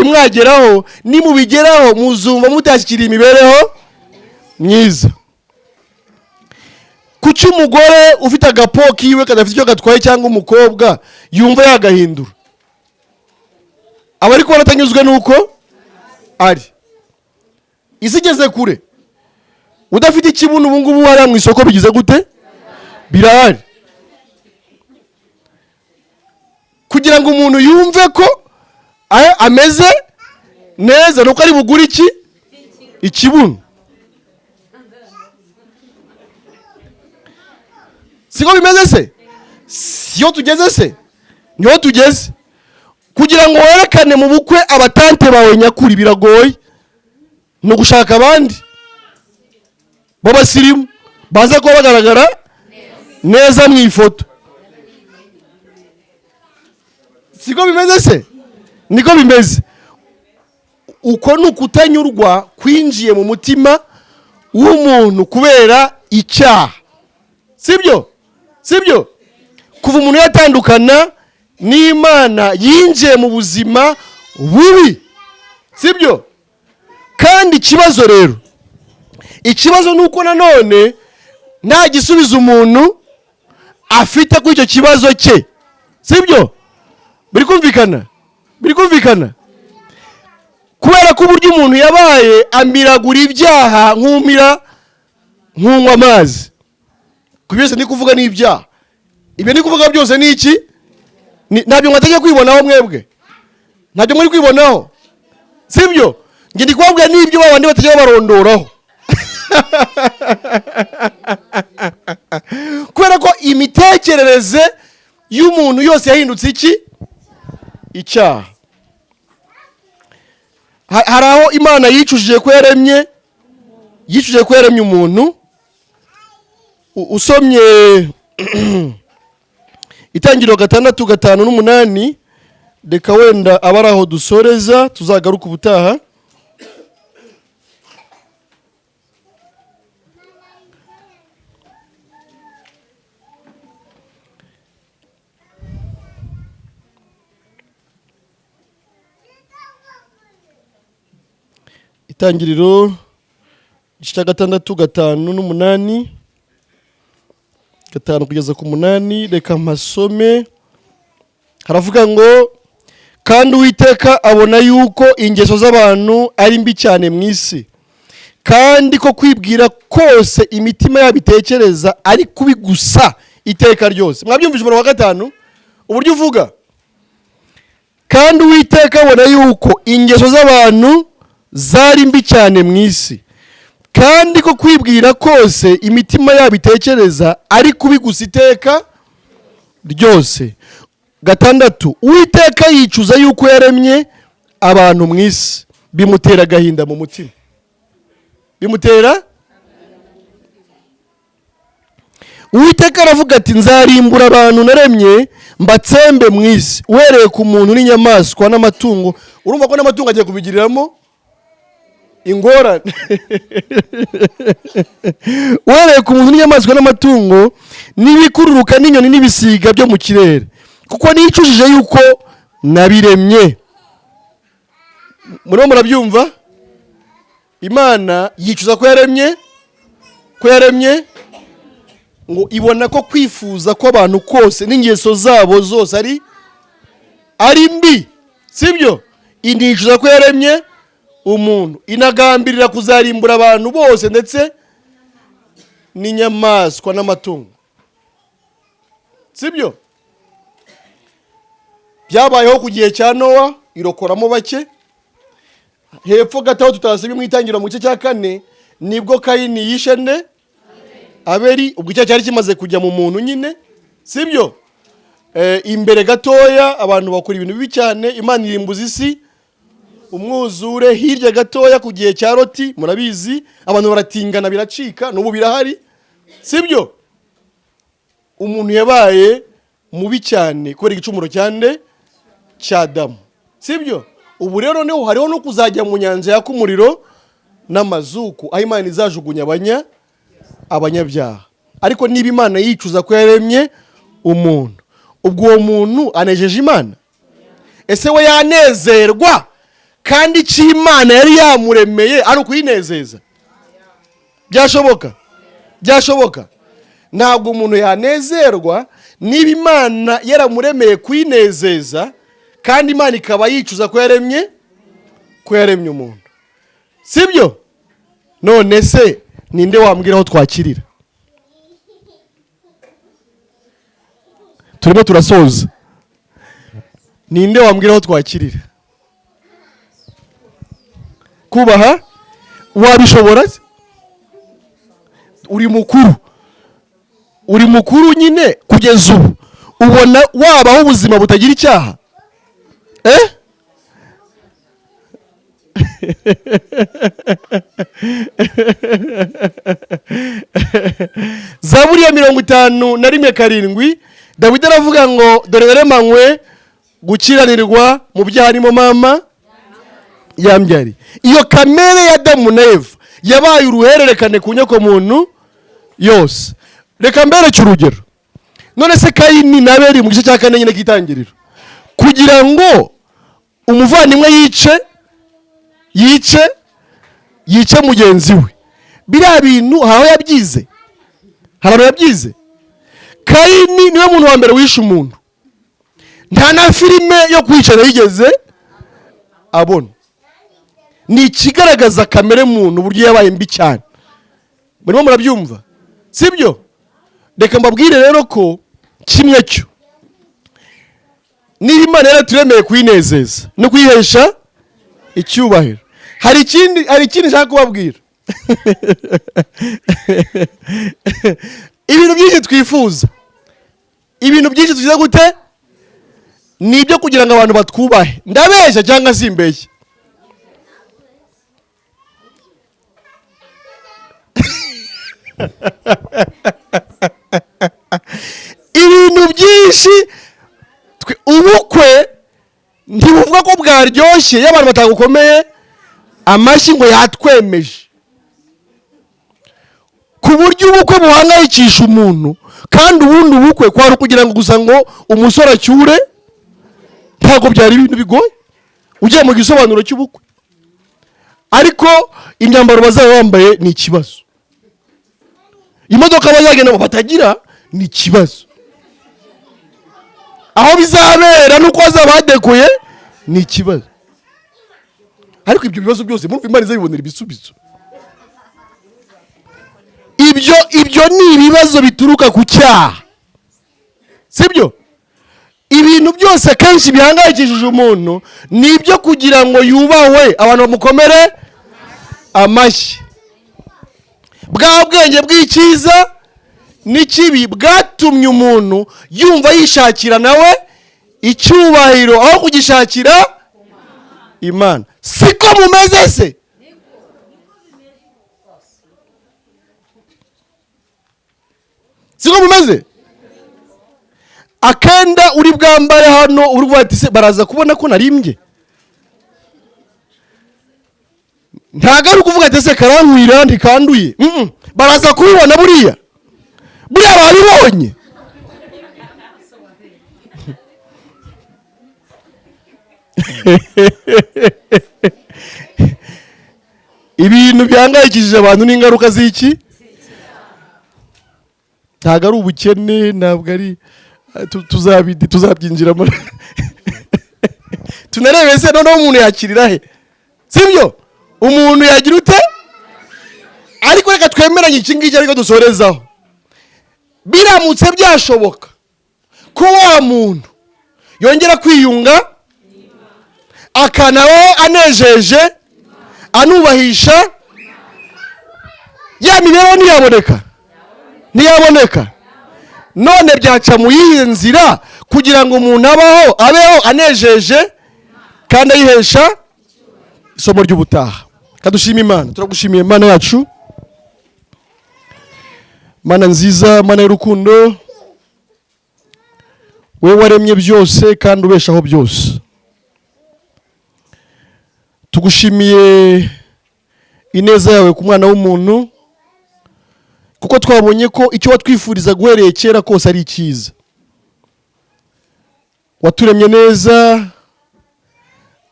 mwageraho, nimubigeraho muzumva mutashyikira imibereho myiza. Kuki umugore ufite agapo kiwe kadafite icyo gatwaye cyangwa umukobwa yumva yagahindura? Aba ariko baratanyuzwe nuko ari isi igeze kure. Udafite ikibuno ubu ngubu hariya mu isoko bigize gute? Birahari. Kugira ngo umuntu yumve ko ameze neza, nuko ari bugura ikibuno. Siko bimeze se? Siyo tugeze se? Niho tugeze. Kugira ngo werekane mu bukwe abatante bawe nyakuri biragoye, no gushaka abandi b'abasirimu baza ko bagaragara neza mu ifoto. Siko bimeze se? Niko bimeze. Uko nukutanyurwa kwinjiye mu mutima w'umuntu kubera icyaha, sibyo? Kuva umuntu yatandukana n'Imana yinjiye mu buzima bubi, sibyo? Kandi ikibazo rero, ikibazo nuko nanone nta gisubizo umuntu afite kuri icyo kibazo cye, sibyo? Biri kumvikana? kubera ko uburyo umuntu yabaye amiragura ibyaha nk'unywa amazi. ku byose ndi kuvuga ni ibyaha. Ibyo ndi kuvuga byose ni iki? Ntabyo mwategeka kwibonaho mwebwe, ntabyo muri kwibonaho, sibyo? Nge ndi kubabwira n'ibyo babandi bategeka barondoraho. Kubera ko imitekerereze y'umuntu yose yahindutse iki? Icyaha. Hari aho Imana yicujije ko yaremye umuntu. Usomye Itangiriro 6:5-8, reka wenda abari aho dusoreza, tuzagaruka ubutaha. Itangiriro 6:5-8, 5 kugeza ku 8, reka mpasome. Haravuga ngo, kandi Uwiteka abona yuko ingeso z'abantu ari mbi cyane mu isi, kandi ko kwibwira kose imitima yabo itekereza ari kubi gusa iteka ryose. Mwabyumvise umurongo wa 5 uburyo uvuga? Kandi Uwiteka abona yuko ingeso z'abantu zari mbi cyane mu isi, kandi ko kwibwira kose imitima yabo itekereza ari kubi gusa iteka ryose. 6, Uwiteka yicuza yuko yaremye abantu mu isi, bimutera agahinda mu mutima. Bimutera? Uwiteka aravuga ati, nzarimbura abantu naremye mbatsembe mu isi, uhereye ku muntu n'inyamaswa n'amatungo. Urumva ko n'amatungo agiye kubigiriramo ingorane. Uhereye ku muntu n'inyamaswa n'amatungo n'ibikururuka n'inyoni n'ibisiga byo mu kirere, kuko nicujije yuko nabiremye. Murimo murabyumva? Imana yicuza ko yaremye ngo ibona ko kwifuza ko abantu kose n'ingeso zabo zose ari mbi, sibyo? Inicuza ko yaremye umuntu, inagambirira kuzarimbura abantu bose ndetse n'inyamaswa n'amatungo, sibyo? Byabayeho ku gihe cya Nowa, irokoramo bake. Hepfo gataho tutasubye mu Itangiriro mu gice cya 4, nibwo Kayini yishe nde? Abeli. Ubwo icyaha cyari kimaze kujya mu muntu nyine, sibyo? Imbere gatoya abantu bakora ibintu bibi cyane, Imana irimbuza isi umwuzure. Hirya gatoya ku gihe cya Loti, murabizi, abantu baratingana biracika, n'ubu birahari, sibyo? Umuntu yabaye mubi cyane kubera igicumuro cyande cya Adamu, sibyo? Ubu rero niho hariho no kuzajya mu nyanja yaka umuriro n'amazuku, aho Imana izajugunya abanyabyaha. Ariko niba Imana yicuza ko yaremye umuntu, ubwo uwo muntu anejeje Imana? Ese we yanezerwa kandi icyo Imana yari yamuremeye ari ukuyinezeza? Byashoboka? Byashoboka? Ntabwo umuntu yanezerwa niba Imana yaramuremeye kuyinezeza, kandi Imana ikaba yicuza ko yaremye umuntu, sibyo? None se ninde wambwira aho twakirira? Turimo turasoza. Ninde wambwira aho twakirira? Kubaha wabishobora? Uri mukuru nyine kugeza ubu, ubona wabaho ubuzima butagira icyaha? Zaburi ya 51:7, Dawidi aravuga ngo, dore naremanywe gukiranirwa mu byaha harimo mama yambyari. Iyo kamere ya Adamu na Eva yabaye uruhererekane ku nyoko muntu yose. Reka mbereke urugero. None se Kayini na Abeli mu gice cya 4 nyine kitangiriro, kugira ngo umuvandimwe yice mugenzi we, biriya bintu haho yabyize? Harano yabyize? Kayini niwe muntu wa mbere wishe umuntu. Nta na filime yo kwicana yigeze abona. ni ikigaragaza kamere muntu uburyo yabaye mbi cyane. Murimo murabyumva sibyo? Reka mbabwire rero ko kimwe cyo niba Imana yaraturemeye kuyinezeza no kuyihesha icyubahiro, hari ikindi nshaka kubabwira. Ibintu byinshi twifuza, ibintu byinshi tugize gute, ni ibyo kugira ngo abantu batwubahe. Ndabeshya cyangwa simbeshya? Ibintu byinshi, ubukwe ntibuvuga ko bwaryoshye iyo abantu batagukomeye amashyi ngo yatwemeje, ku buryo ubukwe buhangayikisha umuntu, kandi ubundi ubukwe kwari kugira ngo gusa ngo umusore acyure. Ntabwo byari ibintu bigoye ugiye mu gisobanuro cy'ubukwe, ariko imyambaro bazaba bambaye ni ikibazo, imodoka bazagenda batagira ni ikibazo, aho bizabera nuko bazaba badekuye ni ikibazo. Ariko ibyo bibazo byose murumva Imana izabibonera ibisubizo. Ibyo ni ibibazo bituruka ku cyaha, sibyo? Ibintu byose kenshi bihangayikishije umuntu ni ibyo kugira ngo yubahwe, abantu bamukomere amashyi. Bwa bwenge bw'icyiza n'ikibi bwatumye umuntu yumva yishakira nawe icyubahiro aho kugishakira Imana. Siko mumeze se? Siko mumeze? Akenda uri bwambare hano uruvuga ati se baraza kubona ko narimbye. Ntago ari kuvuga ati se karankwira ntikanduye. Baraza kubibona buriya babibonye. Ibintu byangayikishije abantu n'ingaruka z'iki? Ntago ari ubukene, ntabwo ari tuzabyinjiramo. Tunarebe se noneho umuntu yakirira he, sibyo? Umuntu yagira ute? Ariko reka twemeranye iki ngiki ariko dusorezaho. Biramutse byashoboka ko wa muntu yongera kwiyunga akanabaho anejeje anubahisha, ya mibereho ntiyaboneka. None byaca mu yihe nzira kugira ngo umuntu abeho anejeje kandi ayihesha isomo ry'ubutaha? Kadushima Imana. Turagushimiye Imana yacu, Mana nziza, Mana y'urukundo, wewe waremye byose kandi ubeshaho byose. Tugushimiye ineza yawe ku mwana w'umuntu, kuko twabonye ko icyo watwifuriza guhereye kera kose ari icyiza. Waturemye neza,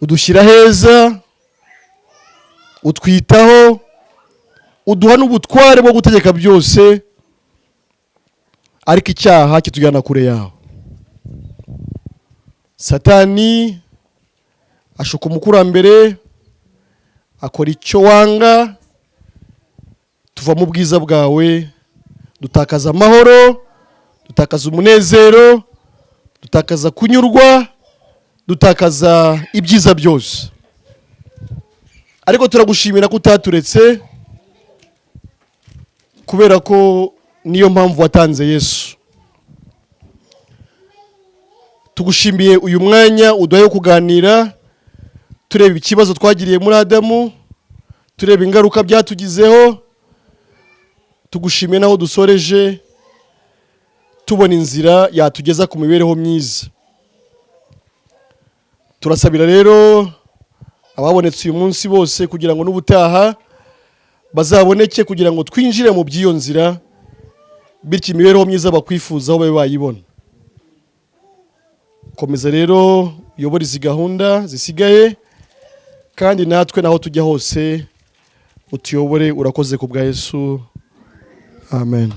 udushyira heza, utwitaho, uduha n'ubutware bwo gutegeka byose, ariko icyaha kitujyana kure yawe. Satani ashuka umukurambere, akora icyo wanga, tuva mu bwiza bwawe, dutakaza amahoro, dutakaza umunezero, dutakaza kunyurwa, dutakaza ibyiza byose. Ariko turagushimira ko utaturetse, kubera ko niyo mpamvu watanze Yesu. Tugushimiye uyu mwanya uduhaye kuganira, tureba ikibazo twagiriye muri Adamu, tureba ingaruka byatugizeho. Tugushimiye naho dusoreje, tubona inzira yatugeza ku mibereho myiza. Turasabira rero ababonetse uyu munsi bose kugira ngo n'ubutaha bazaboneke, kugira ngo twinjire mu by'iyo nzira, bityo imibereho myiza bakwifuzaho babe bayibona. Komeza rero uyobora izi gahunda zisigaye, kandi natwe naho tujya hose utuyobore. Urakoze ku bwa Yesu, amen.